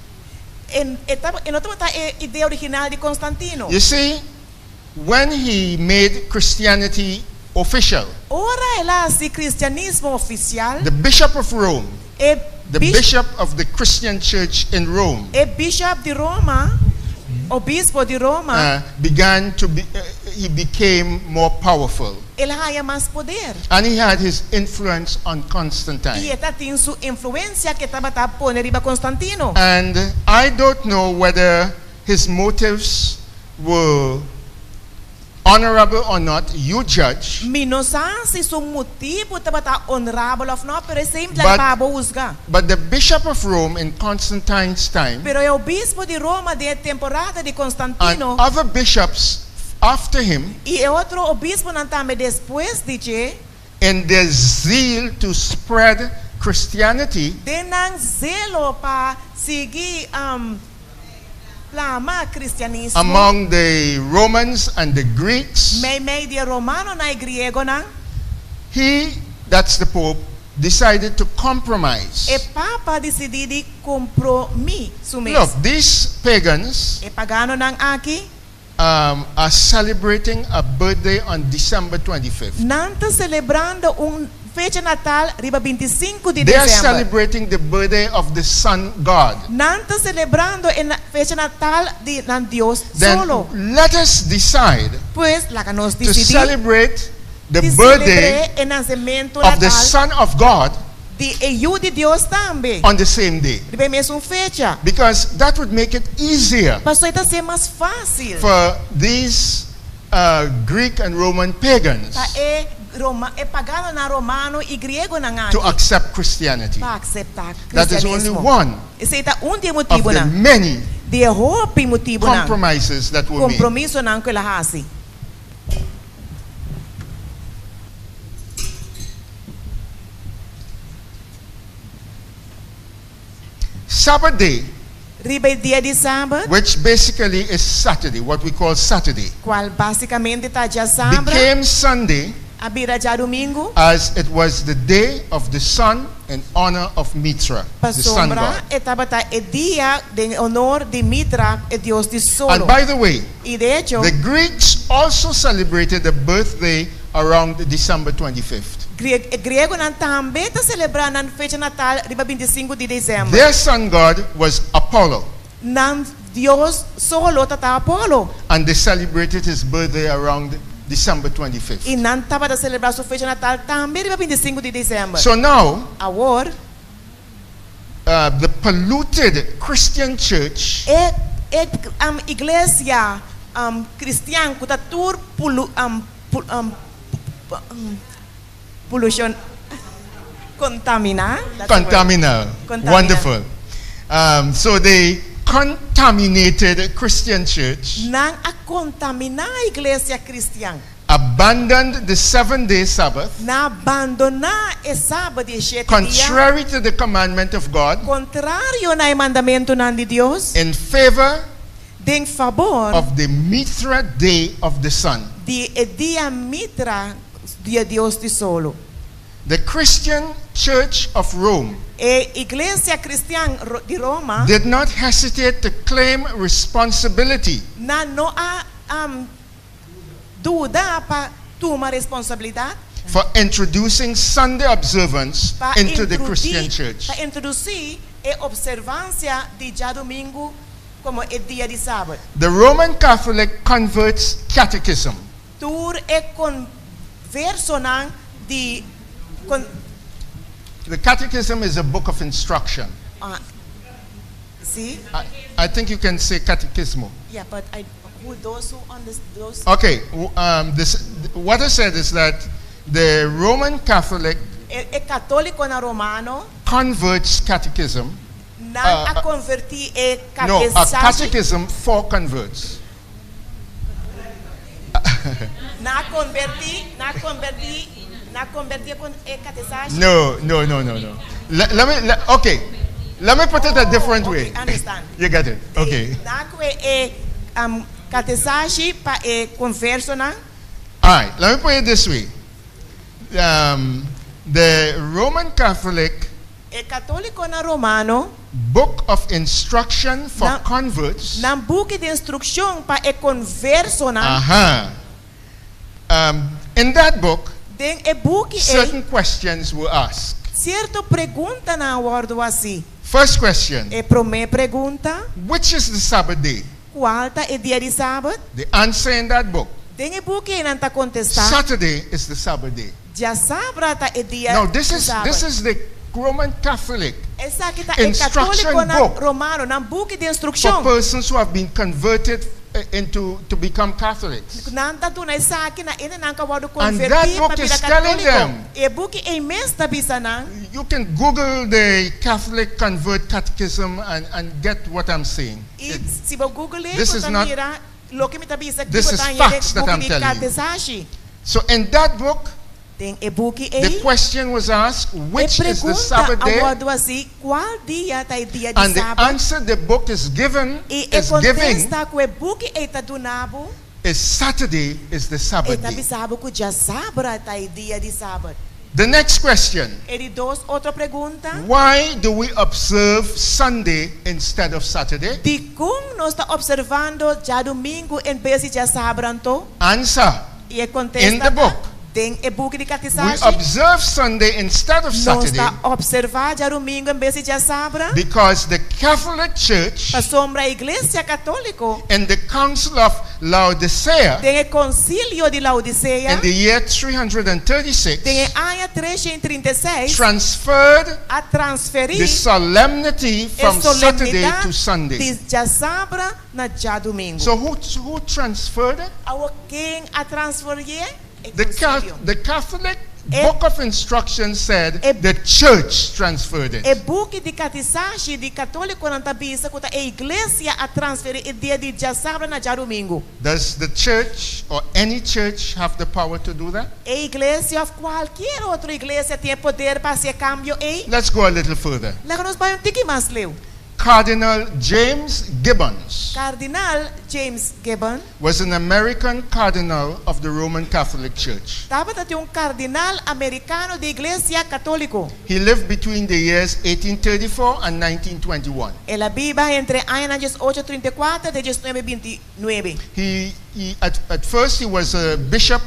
B: Idea original de Constantino.
A: You see, when he made Christianity official, the Bishop of Rome, the bishop of the Christian church in Rome,
B: Bishop de Roma, obispo de Roma,
A: he became more powerful. And he had his influence on Constantine. And I don't know whether his motives were honorable or not. You judge. But the Bishop of Rome in Constantine's time and other bishops after him, in their zeal to spread Christianity, among the Romans and the Greeks, he, that's the Pope, decided to compromise. Look, these pagans are celebrating a birthday on December 25th.
B: Fecha natal riba 25 de
A: They are
B: diciembre.
A: Celebrating the birthday of the sun god.
B: Nanta celebrando en fecha natal de Dios
A: then
B: solo.
A: Let us decide
B: pues la que nos
A: to celebrate the birthday of the Son of God
B: de Dios también
A: on the same day.
B: Fecha.
A: Because that would make it easier
B: más fácil
A: for these Greek and Roman pagans
B: pagano na romano e griego na nga.
A: To accept Christianity. That is only one of the many compromises that were made. Sabbath day, which basically is Saturday, what we call Saturday, became Sunday as it was the day of the sun in honor of Mitra, the sun god. And by the way, the Greeks also celebrated the birthday around December 25th. Their sun god was Apollo. And they celebrated his birthday around December 25th. So now, the polluted Christian church
B: pollution contamina.
A: Wonderful. So they contaminated Christian church, abandoned the 7-day Sabbath, contrary to the commandment of God, in favor of the Mitra day of the sun. The Christian Church of Rome did not hesitate to claim responsibility for introducing Sunday observance into the Christian church. The Roman Catholic converts catechism. The catechism is a book of instruction.
B: See?
A: I think you can say catechismo.
B: Yeah, but those who understand.
A: Okay, what I said is that the Roman Catholic converts catechism. No, a catechism for converts. No. Let me put it a different way.
B: Understand.
A: You get it? Okay. Alright, let me put it this way. The Roman Catholic book of instruction for converts. In that book, certain questions were asked. First question, which is the Sabbath day? The answer in that book, Saturday is the Sabbath day. Now this is the Roman Catholic instruction book for persons who have been converted to become Catholics. And that book is telling them, you can Google the Catholic Convert Catechism and get what I'm saying. This is facts that I'm telling you. So in that book, the question was asked, which is the Sabbath day? And the answer the book is giving is Saturday is the Sabbath day. The next question, why do we observe Sunday instead of Saturday? Answer, in the book, we observe Sunday instead of Saturday because the Catholic Church in the Council of Laodicea in the year 336 transferred the solemnity from Saturday to Sunday. So who transferred it? The Catholic book of instructions said the church transferred it.
B: E book di catecisasi di católico não tabisa que a igreja a transferir o dia de sábado na dia domingo.
A: Does the church or any church have the power to do that?
B: A igreja ou qualquer outra igreja tem poder para fazer cambio aí?
A: Let's go a little further.
B: Lá nós vamos um mais leu.
A: Cardinal James Gibbons
B: Cardinal James Gibbons
A: was an American cardinal of the Roman Catholic Church.
B: Cardinal americano da Igreja Católica.
A: He lived between the years 1834 and 1921.
B: Ela vive entre anos 1834 e 1929.
A: At first he was a bishop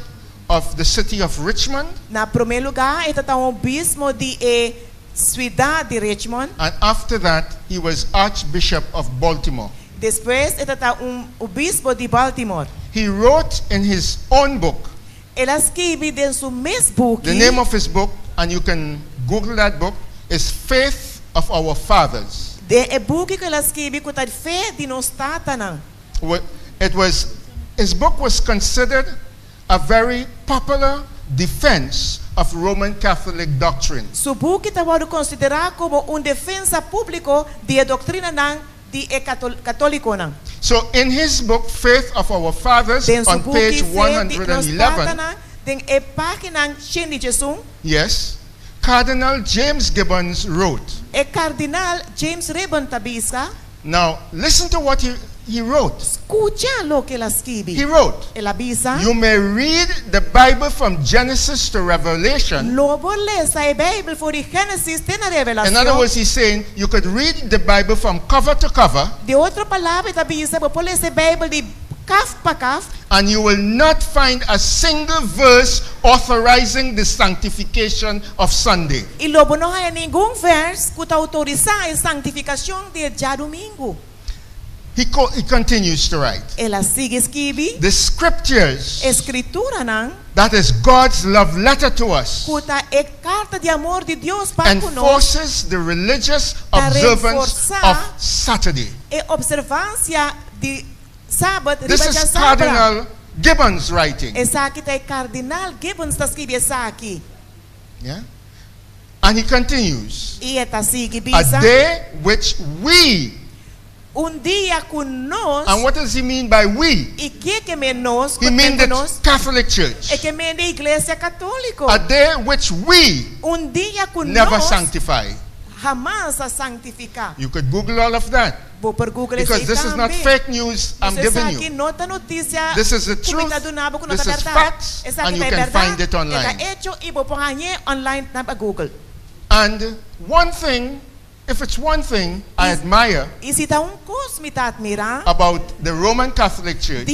A: of the city of Richmond.
B: Na primeiro lugar, ele era bispo de cidade de Richmond.
A: And after that, he was Archbishop of Baltimore.
B: Depois, ele era bispo de Baltimore.
A: He wrote in his own book.
B: Ele escreveu em seu mesmo book.
A: The name of his book, and you can Google that book, is Faith of Our Fathers.
B: The book que ele escreveu com a fé de nós tatanang.
A: His book was considered a very popular defense of Roman Catholic doctrine.
B: Su book estaba considerado como defensa público de doutrina de católico.
A: So in his book Faith of Our Fathers on page 111, yes, Cardinal James Gibbons wrote.
B: Cardinal James Gibbons tabisa.
A: Now listen to what he wrote.
B: Escucha lo que él escribe.
A: He wrote, you may read the Bible from Genesis to Revelation. In other words, he's saying you could read the Bible from cover to cover, and you will not find a single verse authorizing the sanctification of Sunday. He continues to write. The scriptures, that is God's love letter to us, enforces the religious observance of Saturday. This is Cardinal Gibbons writing. Yeah? And he continues. A day which we. And what does he mean by we? He means the Catholic Church. A day which we never sanctify. You could Google all of that. Because this is not fake news I'm giving you. This is the truth. This is facts. And you can find it online. And one thing, if it's one thing I admire about the Roman Catholic Church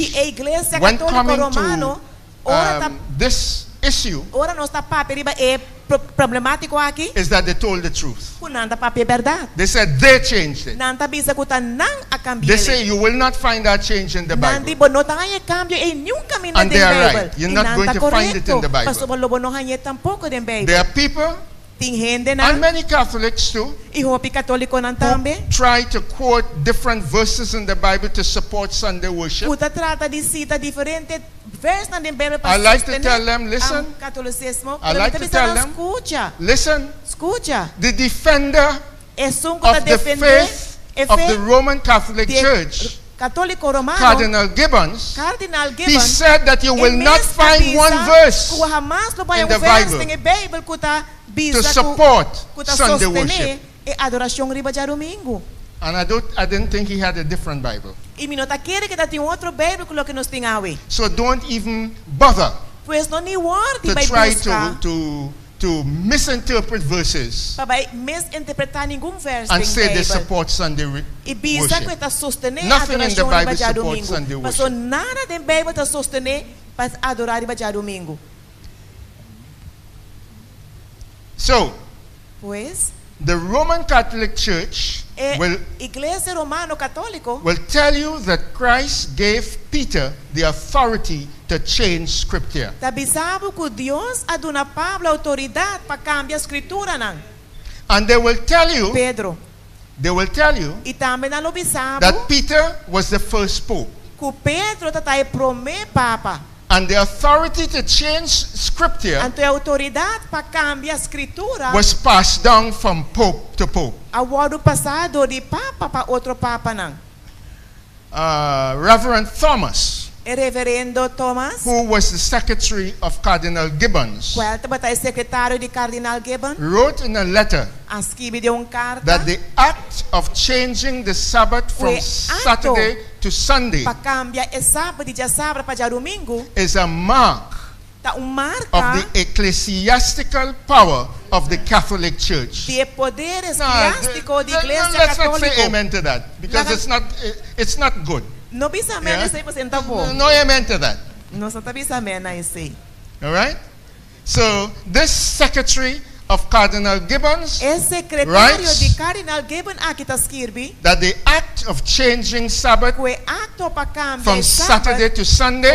A: when coming to this issue, is that they told the truth. They said they changed it. They say you will not find that change in the Bible. And they are right. You're not going to find it in the Bible. There are people, and many Catholics too, who try to quote different verses in the Bible to support Sunday worship. I like to tell them, listen. I like to tell them, listen. The defender of the faith of the Roman Catholic Church, Cardinal Gibbons, he said that you will not find one verse in the Bible to support Sunday worship. And I didn't think he had a different Bible. So don't even bother to try to misinterpret verses and say they support Sunday worship. Nothing in the Bible supports Sunday worship. So, the Roman Catholic Church will tell you that Christ gave Peter the authority to change scripture. And they will tell you that Peter was the first pope. And the authority to change scripture
B: a autoridade para cambiar a escritura
A: was passed down from pope to pope.
B: Awado passado de papa para outro papa não.
A: Reverend Thomas,
B: Reverendo Thomas,
A: who was the secretary of Cardinal Gibbons,
B: secretário de Cardinal Gibbons,
A: wrote in a letter
B: carta
A: that the act of changing the Sabbath from Saturday to Sunday is a mark of the ecclesiastical power of the Catholic Church.
B: Let's not
A: say amen to that, because it's not good.
B: No bisa amen
A: Yeah?
B: esse você tá bom.
A: No amen to that.
B: Não só tá bisa amen esse.
A: All right? So this secretary of Cardinal Gibbons
B: secretário de Cardinal Gibbons aqui tá escreve
A: that the act of changing Sabbath from Saturday to Sunday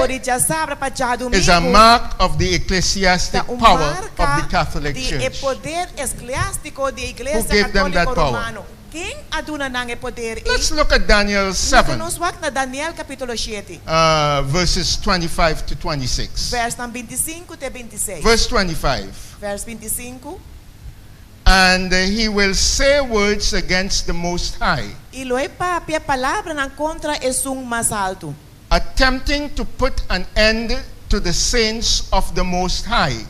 A: is a mark of the ecclesiastic power of the Catholic Church. Who gave them that power? Let's look at Daniel 7, verses 25 to 26. Verse 25. And he will say words against the Most High, attempting to put an end to the saints of the Most High.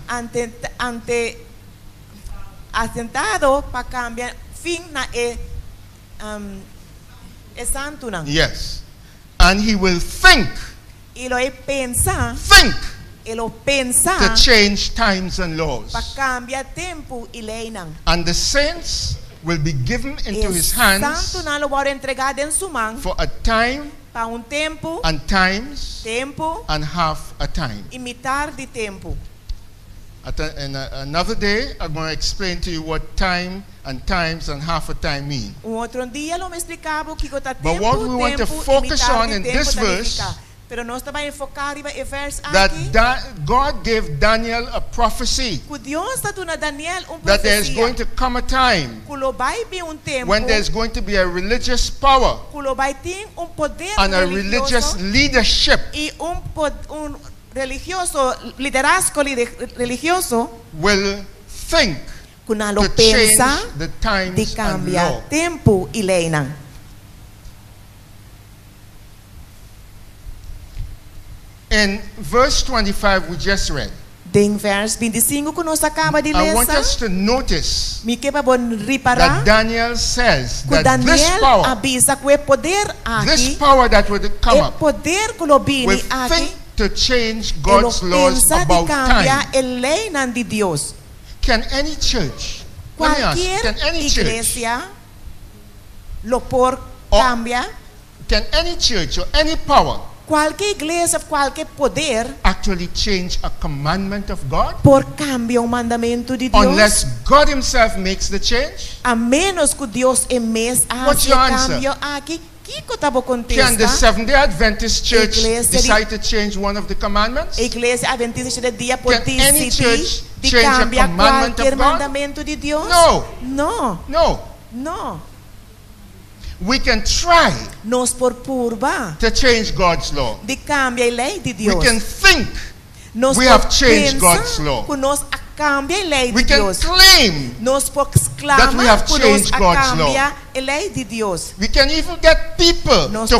A: Yes. And he will think to change times and laws. And the saints will be given into his hands for a time and times and half a time. Another day, I'm going to explain to you what time and times and half a time mean. But what we want to focus on in this verse, that God gave Daniel a prophecy that there is going to come a time when there is going to be a religious power and a religious leadership
B: religioso
A: will think to change the times and law.
B: Tempo y lei.
A: In verse 25 we just read,
B: verse 25 que nós acaba de ler,
A: I want us to notice that Daniel says that this power that would come up will think to change God's laws about time. Can any church, let me ask, can any church, can any church or any power
B: qualquer igreja, qualquer poder
A: actually change a commandment of God?
B: Cambia mandamento de Deus.
A: Unless God himself makes the change?
B: A menos que Deus
A: What's your answer?
B: Kiko tabo contesta.
A: Can the Seventh-day Adventist Church decide to change one of the commandments?
B: Igreja Adventista de dia
A: Can any church change a commandment of God?
B: Mandamento de Deus?
A: No.
B: No.
A: We can try
B: to
A: change God's law.
B: De cambia a lei de Deus.
A: We can think we have changed God's law. We can claim that we have changed God's law. We can even get people to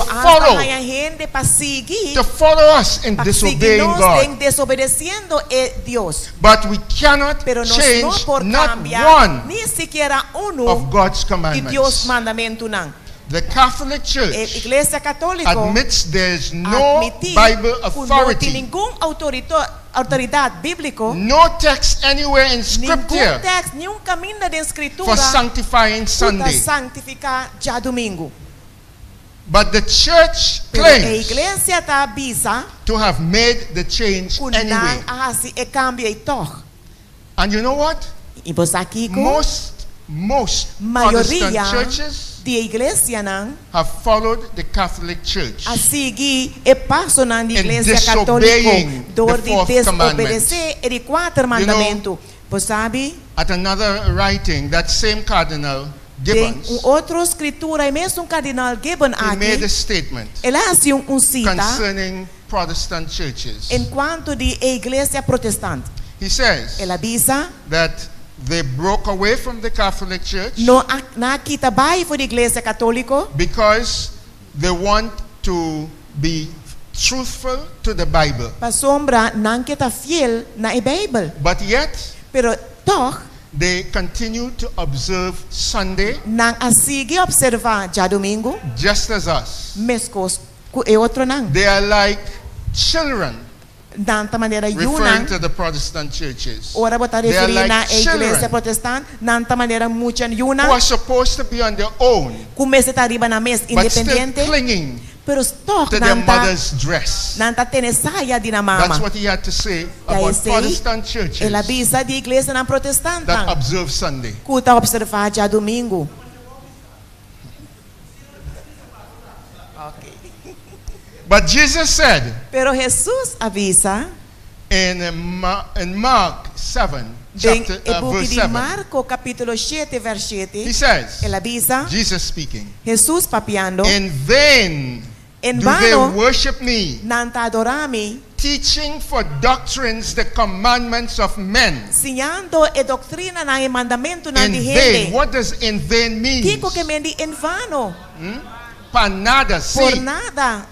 A: follow us in disobeying God. But we cannot change not one of God's commandments. The Catholic Church admits there is no Bible authority, no text anywhere in Scripture for sanctifying Sunday. But the church claims to have made the change anyway. And you know what? Most Protestant churches have followed the Catholic Church in disobeying the fourth commandment. At another writing, that same Cardinal Gibbons, he made a statement concerning Protestant churches.
B: En cuanto di iglesia protestante.
A: He says
B: Él avisa
A: that they broke away from the Catholic Church
B: nakitabay for the iglesia católico
A: because they want to be truthful to the Bible.
B: Pasombra nang kita fiel na i-Bible.
A: But yet,
B: Pero toch,
A: they continue to observe Sunday
B: nang asigi observa ja domingo,
A: just as us.
B: meskos ku e otro nang.
A: They are like children,
B: Nanta manera
A: referring
B: yunang,
A: to the Protestant churches,
B: ora bota
A: they are
B: referi na
A: like
B: iglesia
A: children
B: protestant, nanta manera muchan
A: who
B: yunang,
A: are supposed to be on their own,
B: kumese tariba na mes
A: but still
B: independiente,
A: clinging
B: pero stock
A: to their
B: nanta,
A: mother's dress.
B: nanta tenesaya di na mama.
A: That's what he had to say about Protestant churches
B: El avisa di iglesia ng
A: that
B: protestantang,
A: observe Sunday.
B: kuta observa ja domingo.
A: But Jesus said
B: Pero Jesus avisa,
A: in Mark 7,
B: den
A: verse
B: ebuki di
A: 7,
B: Marco capítulo 7 vers 7,
A: he says,
B: el avisa,
A: Jesus speaking,
B: Jesus papiando,
A: in vain
B: en
A: do they
B: vano
A: worship me,
B: nanta adorami,
A: teaching for doctrines the commandments of men.
B: enseñando e doctrina na e mandamento na
A: In
B: di
A: vain.
B: Hende.
A: What does in vain mean?
B: Kiko que mendi en vano,
A: For nada.
B: por
A: See,
B: nada.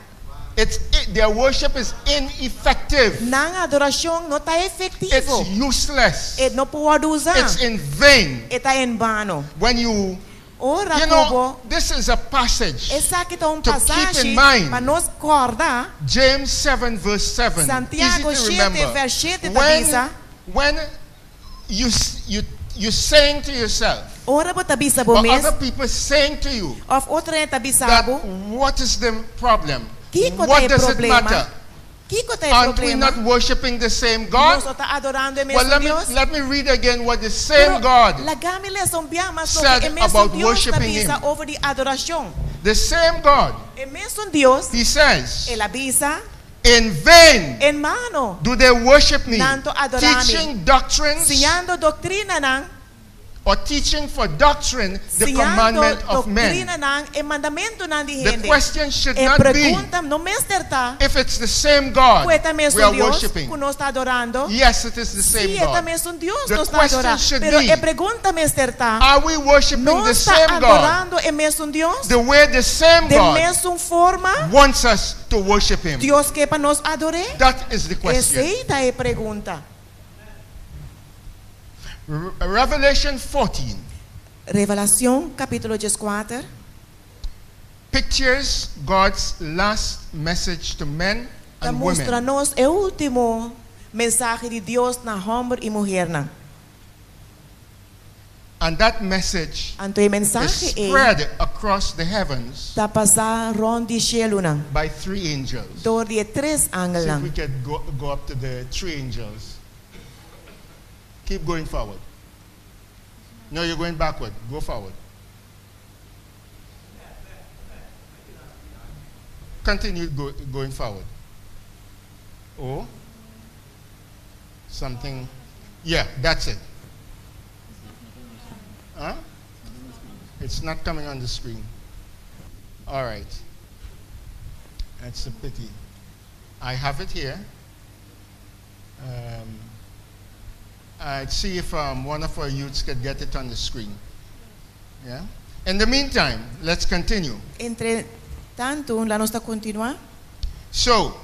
A: their worship is ineffective.
B: Nang adoración no está efectivo.
A: It's useless.
B: E no puedo usar.
A: It's in vain.
B: Está en vano.
A: When you
B: Ora
A: know,
B: kubo,
A: this is a passage.
B: esa que está un
A: to keep
B: pasaje
A: in mind.
B: para nos acordar.
A: James 7 verse 7.
B: Santiago
A: Easy to
B: 7
A: remember.
B: vers 7 tabisa.
A: When you're saying to yourself,
B: Ora bo tabisa
A: or
B: bo mes.
A: other people saying to you,
B: Of otra na tabisa
A: that
B: bo.
A: what is the problem?
B: Kiko
A: What
B: tayo
A: does it
B: problema?
A: matter?
B: Kiko tayo
A: Aren't we
B: problema?
A: not worshiping the same God?
B: Nos está adorando el
A: Well,
B: mismo Dios.
A: let me read again what the same God,
B: Lagami le son biamas
A: said
B: lo que el
A: about
B: mismo Dios
A: worshiping
B: tabisa
A: Him.
B: over the adoración.
A: the same God,
B: El mismo Dios,
A: He says,
B: el avisa,
A: in vain
B: en mano,
A: do they worship me,
B: Nanto adorami.
A: teaching doctrines
B: enseñando doctrina ng
A: or teaching for doctrine the
B: enseñando
A: commandment of
B: doctrina
A: men.
B: ng el mandamento ng di
A: The
B: gente.
A: question should
B: E
A: not be
B: pregunta, no mesterta,
A: if it's the same God
B: pueta
A: we
B: mesmo
A: are
B: Dios
A: worshiping.
B: que nos está adorando.
A: Yes, it is the same
B: Sí, esta
A: God.
B: mesmo Dios
A: The
B: nos está
A: question
B: adorando.
A: should
B: Pero
A: be,
B: e pregunta mesterta,
A: Are we worshiping
B: no
A: the
B: está
A: same God
B: adorando el mesmo Dios?
A: the way the same
B: De
A: God
B: mesmo forma,
A: wants us to worship Him?
B: Dios que para nos adore?
A: That is the question.
B: Esa es la pregunta.
A: Revelation 14
B: Revelación capítulo 14
A: pictures God's last message to men and women.
B: mostra-nos o último mensaje de Dios na homem e mulher na.
A: And that message
B: Anto o
A: is
B: mensaje é
A: spread across the heavens
B: da passar rond de cielo na.
A: by 3 angels.
B: Door de tres
A: See
B: angel
A: if
B: na.
A: we can go up to the 3 angels. Keep going forward. No, you're going backward. Go forward. Continue going forward. Oh, something. Yeah, that's it. Huh? It's not coming on the screen. All right. That's a pity. I have it here. I'd see if one of our youths could get it on the screen. Yeah. In the meantime, let's continue.
B: Entre tanto, la nostra continua.
A: So,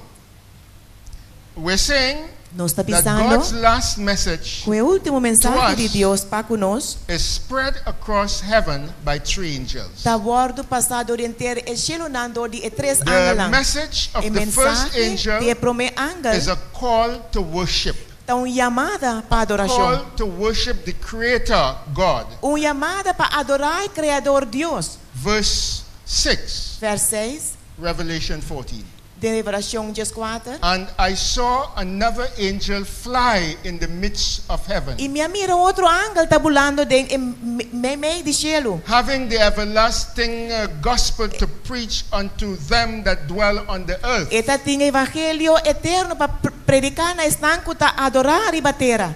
A: we're saying
B: Nos está
A: that
B: pisando
A: God's last message
B: que o último mensaje de
A: us
B: Dios para conosco
A: is spread across heaven by 3 angels.
B: está bordo passado orientar el cielo nando de tres
A: The
B: angel.
A: message of
B: O
A: the first
B: mensaje
A: angel
B: de primeiro angel
A: is a call to worship.
B: está chamada para adoração.
A: Call to worship the Creator God.
B: Chamada para adorar o Criador Deus.
A: Verse 6,
B: Vers 6
A: Revelation 14.
B: de Revelação 14.
A: And I saw another angel fly in the midst of heaven,
B: E me mira outro ángel tabulando em meio de cielo,
A: having the everlasting gospel to preach unto them that dwell on the earth,
B: eta tinha evangelho eterno para predicar na estanco ta adorar e batera.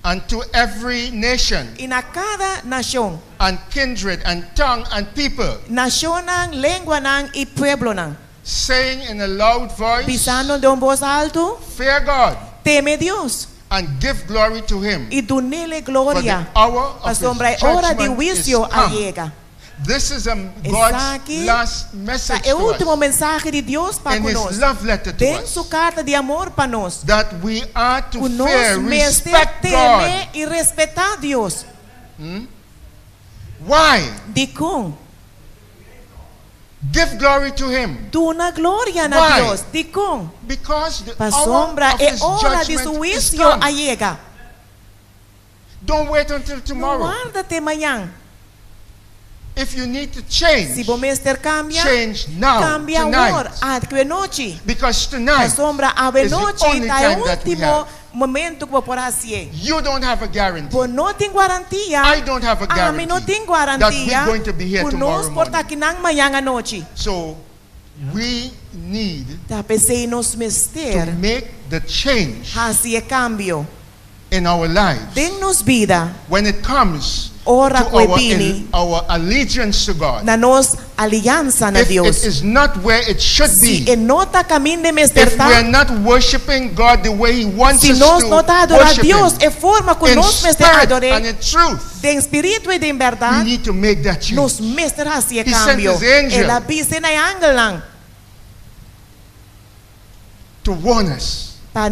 A: unto every nation
B: E na cada nação,
A: and kindred and tongue and people,
B: nação nang, língua nang e pueblo nang,
A: saying in a loud voice,
B: pisando de voz alto,
A: fear God,
B: teme Dios,
A: and give glory to Him,
B: y dune gloria,
A: for the hour of His
B: hora de
A: judgment
B: juicio
A: is come.
B: allega.
A: This is God's last message
B: É o
A: to
B: último
A: us
B: mensaje de Deus para
A: in His
B: nós.
A: love letter to
B: Tem
A: us,
B: sua carta de amor para nós.
A: that we are to fear,
B: Nós
A: respect God.
B: temer e respeitar Deus.
A: Why?
B: De com?
A: Give glory to Him.
B: Duna glória na
A: Why?
B: Deus. De com?
A: Because the
B: Pa
A: hour
B: sombra
A: of
B: é
A: His
B: hora de
A: judgment is
B: juízo
A: come.
B: allega.
A: Don't wait until
B: Não
A: tomorrow.
B: guarda até amanhã.
A: If you need to change,
B: Se você quer cambiar,
A: change now,
B: cambia agora,
A: tonight.
B: à noite.
A: Because
B: Pa
A: tonight
B: sombra à
A: is the
B: noite
A: only
B: está o
A: time that we
B: último
A: have.
B: momento que você pode fazer.
A: You don't have a guarantee.
B: Por não tem garantia.
A: I don't have a
B: A mim não
A: guarantee
B: tem
A: that
B: garantia.
A: we're going to be here
B: Por
A: tomorrow
B: nós por estar
A: morning.
B: aqui na manhã à noite.
A: So we need
B: Tá pensei nos
A: to
B: mister.
A: make the change
B: Fazer cambio.
A: in our lives
B: Tem-nos vida.
A: when it comes
B: Ora
A: to
B: que
A: our allegiance to God.
B: na nos aliança na
A: If
B: Deus.
A: it is not where it should
B: Se
A: be,
B: é nota caminho de
A: if
B: mestertar,
A: we are not worshiping God the way He wants
B: se
A: us
B: nós
A: to
B: não tá adorar
A: worship
B: Deus,
A: Him,
B: é forma que
A: in
B: nós mestre
A: spirit
B: adore,
A: and in truth,
B: de espírito e de
A: we
B: verdade,
A: need to make that change.
B: nos mestre fazer
A: He sent
B: cambio.
A: his angel.
B: Ela pisa na angel lang
A: To warn us,
B: para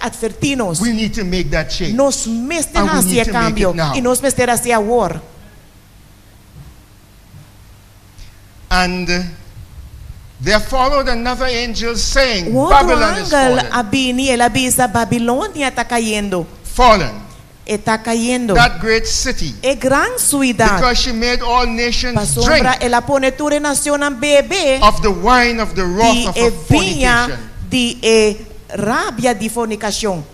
B: advertir-nos.
A: we need to make that change.
B: Nos mestre
A: And we need
B: fazer
A: to make
B: cambio
A: it now.
B: e nos mestre fazer agora.
A: And there followed another angel saying,
B: O outro
A: Babylon is
B: angel
A: fallen.
B: abini, ela avisa Babilônia está caindo.
A: Fallen.
B: Está caindo.
A: That great city.
B: É grande cidade.
A: Because she made all nations
B: Pa
A: drink
B: sombra, ela pone toda a nação a beber
A: of the wine of the wrath
B: de
A: of her
B: vinha
A: fornication.
B: de rábia de fornicação.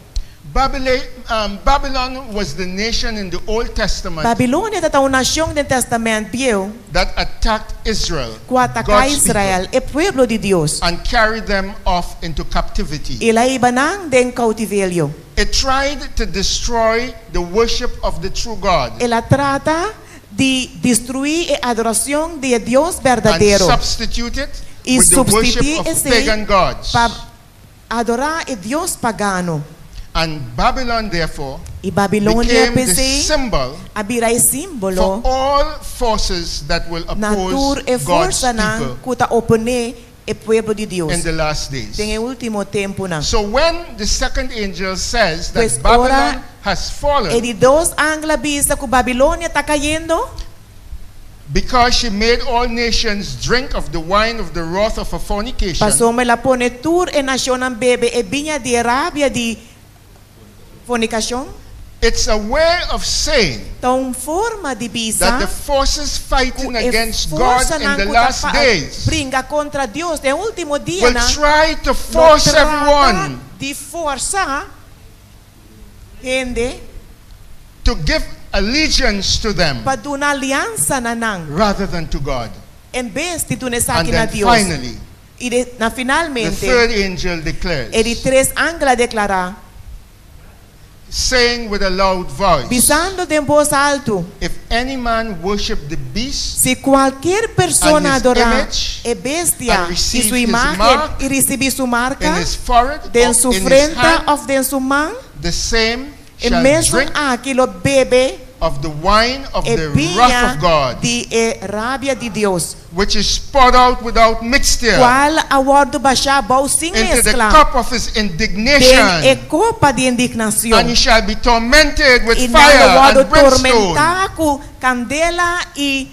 A: Babylon was the nation in the Old Testament
B: Babilônia está uma nação do Testamento Velho
A: that attacked Israel,
B: que ataca
A: God's
B: Israel, é povo de Deus.
A: people, and carried them off into captivity.
B: Ela iba nang den cautiverio.
A: It tried to destroy the worship of the true God
B: Ela trata de destruir a adoração de Deus
A: and
B: verdadeiro
A: substitute it
B: e
A: with the worship
B: substituir
A: of
B: esse
A: pagan gods.
B: para adorar a Deus pagano.
A: And Babylon, therefore,
B: E Babilônia
A: became the
B: pensei
A: symbol
B: a virar
A: for
B: símbolo
A: all forces that will
B: natur
A: oppose
B: e
A: God's
B: força na
A: people
B: kuta opone e povo de Deus.
A: in the last days.
B: Tem o último tempo na.
A: So when the second angel says that
B: Pues
A: Babylon
B: ora,
A: has
B: E
A: fallen
B: de dois angla bisa que Babilônia está caindo,
A: because she made all nations drink of the wine of the wrath of her fornication,
B: passou ela pone tur e nação ang bebe e vinha de rábia de fornicação.
A: it's a way of saying
B: Então forma de
A: that the
B: bisa
A: forces fighting
B: e
A: against God
B: força
A: in
B: nang
A: the
B: kuta
A: last
B: pa-
A: days
B: brinca contra Deus no último dia
A: will
B: na
A: try to
B: no
A: force
B: trata
A: everyone
B: de força Hende
A: to give allegiance to them
B: para dar uma aliança na nang
A: rather than to God.
B: em vez de tu ne sa
A: And
B: na
A: then
B: Dios.
A: finally,
B: E na
A: the
B: finalmente
A: third angel declares,
B: e de três angla declarar
A: saying with a loud voice,
B: bisando de voz alto,
A: if any man worship the beast
B: se qualquer pessoa
A: and his
B: adorar
A: image
B: é bestia
A: and
B: e
A: receive
B: sua
A: his
B: imagem
A: mark
B: e receber sua marca
A: in his forehead or
B: den sua
A: in his
B: frente
A: hand,
B: ou den sua mão,
A: the same
B: e
A: shall
B: mesmo
A: drink
B: aquilo bebe
A: of the wine of
B: e
A: the wrath
B: vinha
A: of God,
B: de rábia de Deus,
A: which is poured out without mixture
B: qual a word baixar bom sem
A: into the
B: mescla
A: cup of his
B: den
A: indignation,
B: e copa de indignação
A: and he shall be tormented with
B: e
A: fire
B: não
A: and
B: word
A: brimstone
B: tormentar com candela e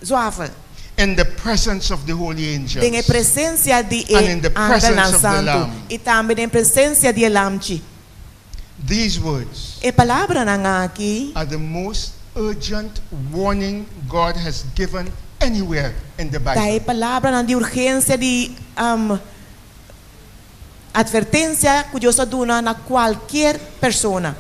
B: zoava.
A: in the presence of the holy angels.
B: Tem a presença de
A: And in the presence
B: Angel
A: of the
B: Santo
A: Lamb.
B: e também em presença de Lamchi.
A: These words
B: E palavra na aqui
A: are the most urgent warning God has given anywhere in the
B: tá
A: Bible.
B: a palavra na de urgência de advertência que Deus dá na qualquer pessoa.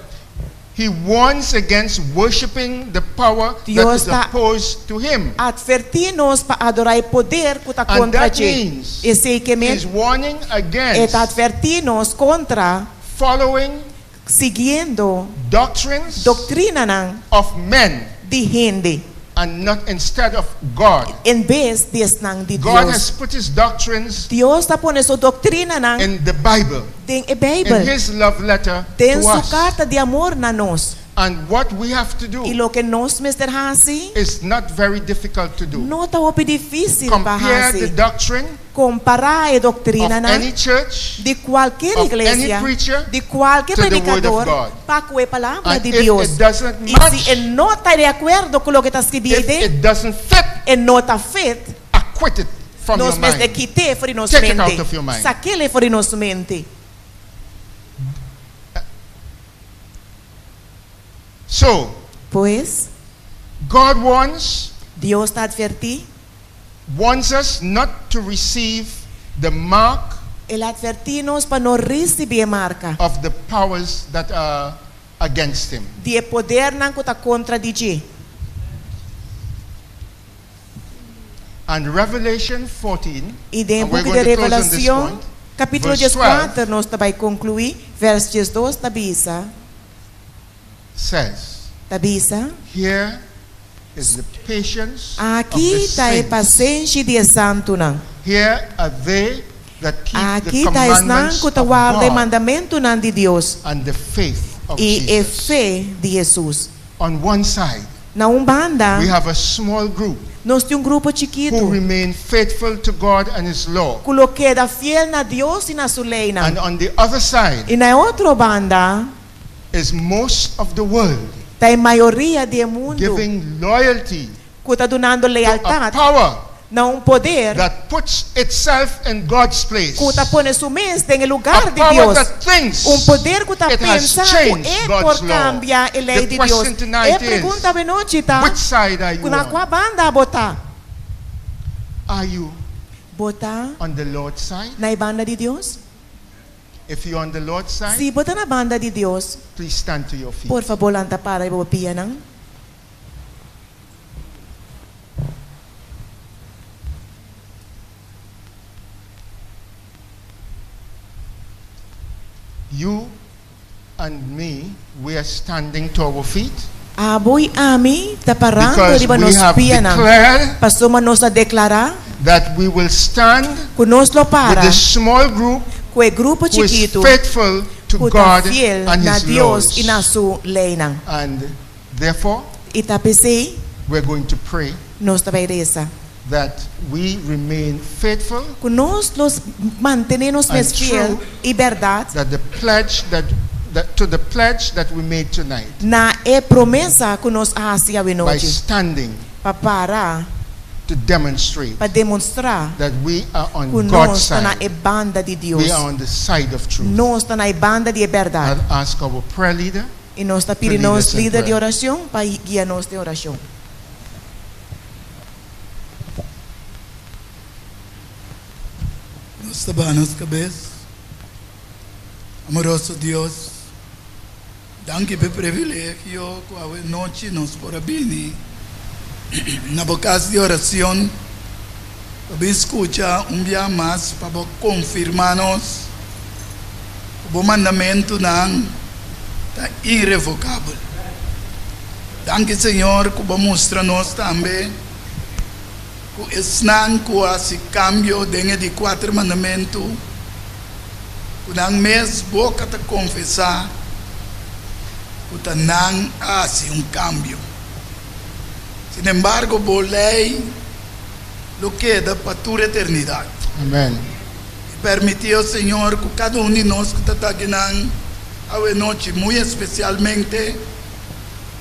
A: He warns against worshiping the power that
B: Dios
A: is
B: está
A: opposed to him.
B: Advertir-nos para adorar o poder que está
A: And
B: contra
A: that
B: ti.
A: means
B: E sei que
A: he's warning
B: é
A: against
B: advertir-nos contra
A: following
B: seguindo
A: doctrines
B: doutrina
A: of men
B: de Hende.
A: and not instead of God.
B: En vez de nang di
A: God
B: Dios.
A: has put his doctrines
B: Dios ta pone su doctrina nang
A: in the Bible,
B: den e
A: in
B: Bible.
A: his love letter
B: Den
A: to
B: su
A: us.
B: carta de amor na nos.
A: And what we have to do
B: Y lo que nos Mr. Hasi
A: is not very difficult to do.
B: no ta opi difícil pa
A: Compare the
B: Hasi.
A: doctrine
B: Comparar a doctrina
A: of
B: na
A: any church,
B: de cualquier
A: of
B: iglesia,
A: any preacher,
B: de cualquier
A: to the word of
B: predicador,
A: God.
B: pa que palabra
A: And
B: de
A: if
B: Dios.
A: it doesn't
B: Y
A: match,
B: si él no está de acuerdo con lo que está
A: if
B: escribiendo,
A: it doesn't fit,
B: él no está fit,
A: acquit it from
B: nos
A: your
B: mes de
A: mind.
B: quite fuori nos
A: Take it
B: mente.
A: out of your mind.
B: Saquele fuori nos mente.
A: So,
B: Pues,
A: God wants
B: Dios está advertí,
A: us not to receive the mark
B: él advertinos para no recibir marca
A: of the powers that are against him.
B: de poder nan que está contra DJ.
A: And Revelation 14,
B: Y de
A: and we're
B: book
A: going
B: de
A: to close on this
B: Revelación,
A: point,
B: capítulo
A: verse
B: 14, nos vai concluir, versos 2 tabisa,
A: says, here is the patience of
B: aqui
A: the
B: está a
A: saints.
B: paciência de santo nan.
A: Here are they that keep
B: Aqui
A: the
B: está es nan
A: commandments
B: que
A: of
B: está guarda o
A: God
B: mandamento nan de Deus
A: and the faith of
B: e a
A: Jesus.
B: fé de Jesus.
A: On one side,
B: Na Umbanda,
A: we have a small group
B: nós temos grupo
A: who
B: chiquito
A: remain faithful to God and His law.
B: que lo queda fiel na Deus e na sua lei nan.
A: And on the other side
B: E na outra banda,
A: is most of the world
B: está a maioria do mundo
A: giving loyalty
B: que está donando
A: to a
B: lealdade
A: power
B: na poder
A: that puts itself in God's place.
B: que está pone su mente em
A: A
B: lugar de
A: power
B: Deus.
A: that thinks
B: Poder que está
A: it has
B: pensando
A: changed
B: é
A: God's
B: por
A: law.
B: cambiar a lei
A: The
B: de Deus.
A: question tonight
B: Pergunta
A: is,
B: bem noite, tá?
A: which side are you
B: Na qual
A: on?
B: banda botar?
A: Are you
B: Botar
A: on the Lord's side?
B: na banda de Deus?
A: If you're on the Lord's side,
B: Se botar na banda de Deus,
A: please stand to your feet.
B: por favor, lanta para e bopia não.
A: You and me, we are standing to our feet
B: Aboy ami ta parando
A: because
B: di ba
A: we
B: nos
A: have
B: pia não.
A: declared
B: Pastor manos a declarar
A: that we will stand
B: que nos lo
A: with
B: para
A: this small group
B: que grupo
A: who is
B: chiquito
A: faithful to
B: que
A: God
B: está fiel
A: and
B: na
A: His
B: Deus e na
A: laws.
B: sua lei não.
A: And therefore,
B: E ta pensei,
A: we're going to pray
B: nós vai reza.
A: that we remain faithful,
B: Que nós los mantenemos
A: And
B: mais fiel e verdade
A: that the pledge to the pledge that we made tonight
B: na promessa que nós hacía
A: by
B: noite
A: standing
B: para parar,
A: to demonstrate
B: para demonstrar
A: that we are on
B: que
A: God's
B: nós está na
A: side.
B: banda de Deus.
A: We are on the side of truth.
B: Nós está na banda de verdade.
A: I'll ask our prayer leader.
B: E nós está pedindo
A: lead
B: nós
A: us in
B: líder de
A: prayer.
B: oração para guiar nós de oração.
C: Nos tabanos cabeça. Amoroso Deus, danke pelo privilégio que a noite nos por abrir na boca de oração para escutar dia mais para confirmar-nos o mandamento não está irrevocável. Danke Senhor que mostra-nos também que esnan que esse cambio dentro de 4 mandamentos que não mesmo boca te confessar que não há cambio. Sin embargo, a lei lo queda para toda a eternidade.
A: Amen.
C: E permitiu, Senhor, que cada de nós que está aqui a noite, muito especialmente,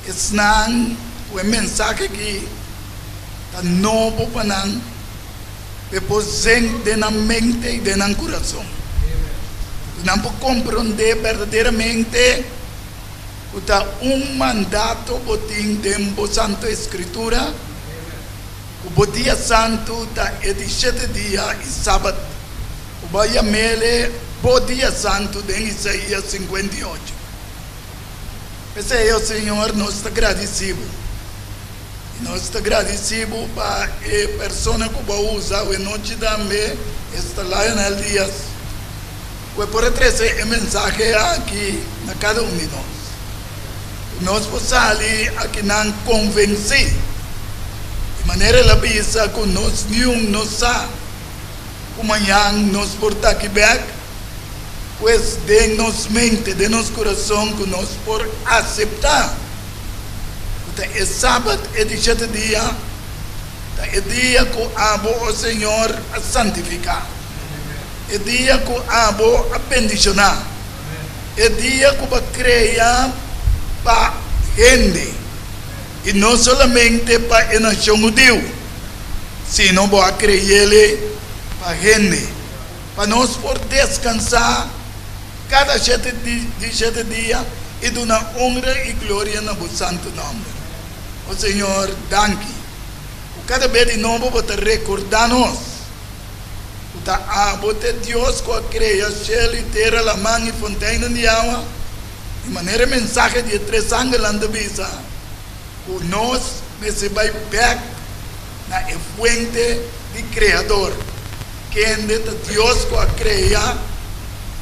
C: esnan o mensagem que está novo para nós, depois de na mente e de na coração. Não pode compreender verdadeiramente que mandato botim dentro da Santa Escritura. O dia santo está 7 dias e sábado. O dia mele, o dia santo de Isaías 58. Pensei, Senhor, nós estamos agradecidos. Nós estamos agradecidos para a pessoa que usa a noite também, esta Lionel Diaz. Foi por trazer a mensagem aqui na cada de nós. Nós possamos aqui não convencer De maneira la bisa com nós nenhum nos sa, amanhã nos portar aqui back, pois de nos mente, de nos coração que nós por aceitar. Então é sábado, é de 7 dias, é dia que abo o Senhor a santificar, é dia que abo a bendicionar, é dia que vai criar para Hende, e não somente para a nação judeu, sino para criar ele para Hende, para nós por descansar cada 7 dias e dar honra e glória no santo nome. O Senhor, danke. Cada vez de novo para recordar-nos, para Deus que cria céu e terra, a mão e fonteina de água, de maneira mensagem de 3 anos na visa, que nós recebemos back na fuente de Criador, que é Deus que cria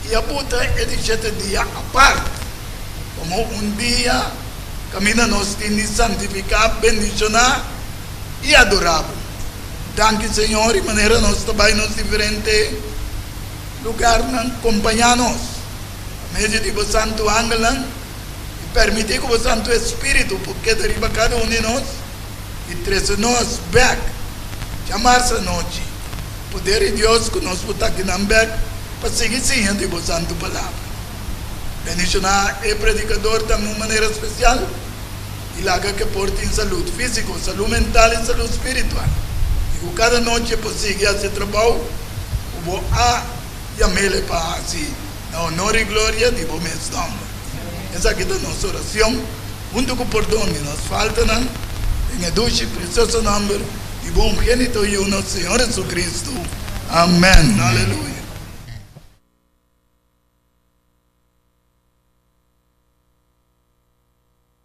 C: e a puta é de 7 dias a parte, como dia camina nós tem de santificar, bendicionar e adorável. Danke, Senhor, de maneira nós também nos diferentes lugares acompanhar-nos. A meio de o Santo Ángel e permitir que o Santo Espírito, porque deriva cada de nós e trazer-nos back, chamar-se a noite. Poder de Deus que nós botar aqui na back para seguir sim de o Santo Palavra. Bendicionar o predicador de uma maneira especial e laga que porte em saúde física, saúde mental e saúde espiritual. E que cada noite possível esse trabalho, o vou a chamar para assim, na honor e glória de bom mesmo nome. Essa aqui é a nossa oração, junto com o perdão que nos falta, em a doce e precioso nome de bom gênito e o nosso Senhor Jesus Cristo. Amém. Aleluia.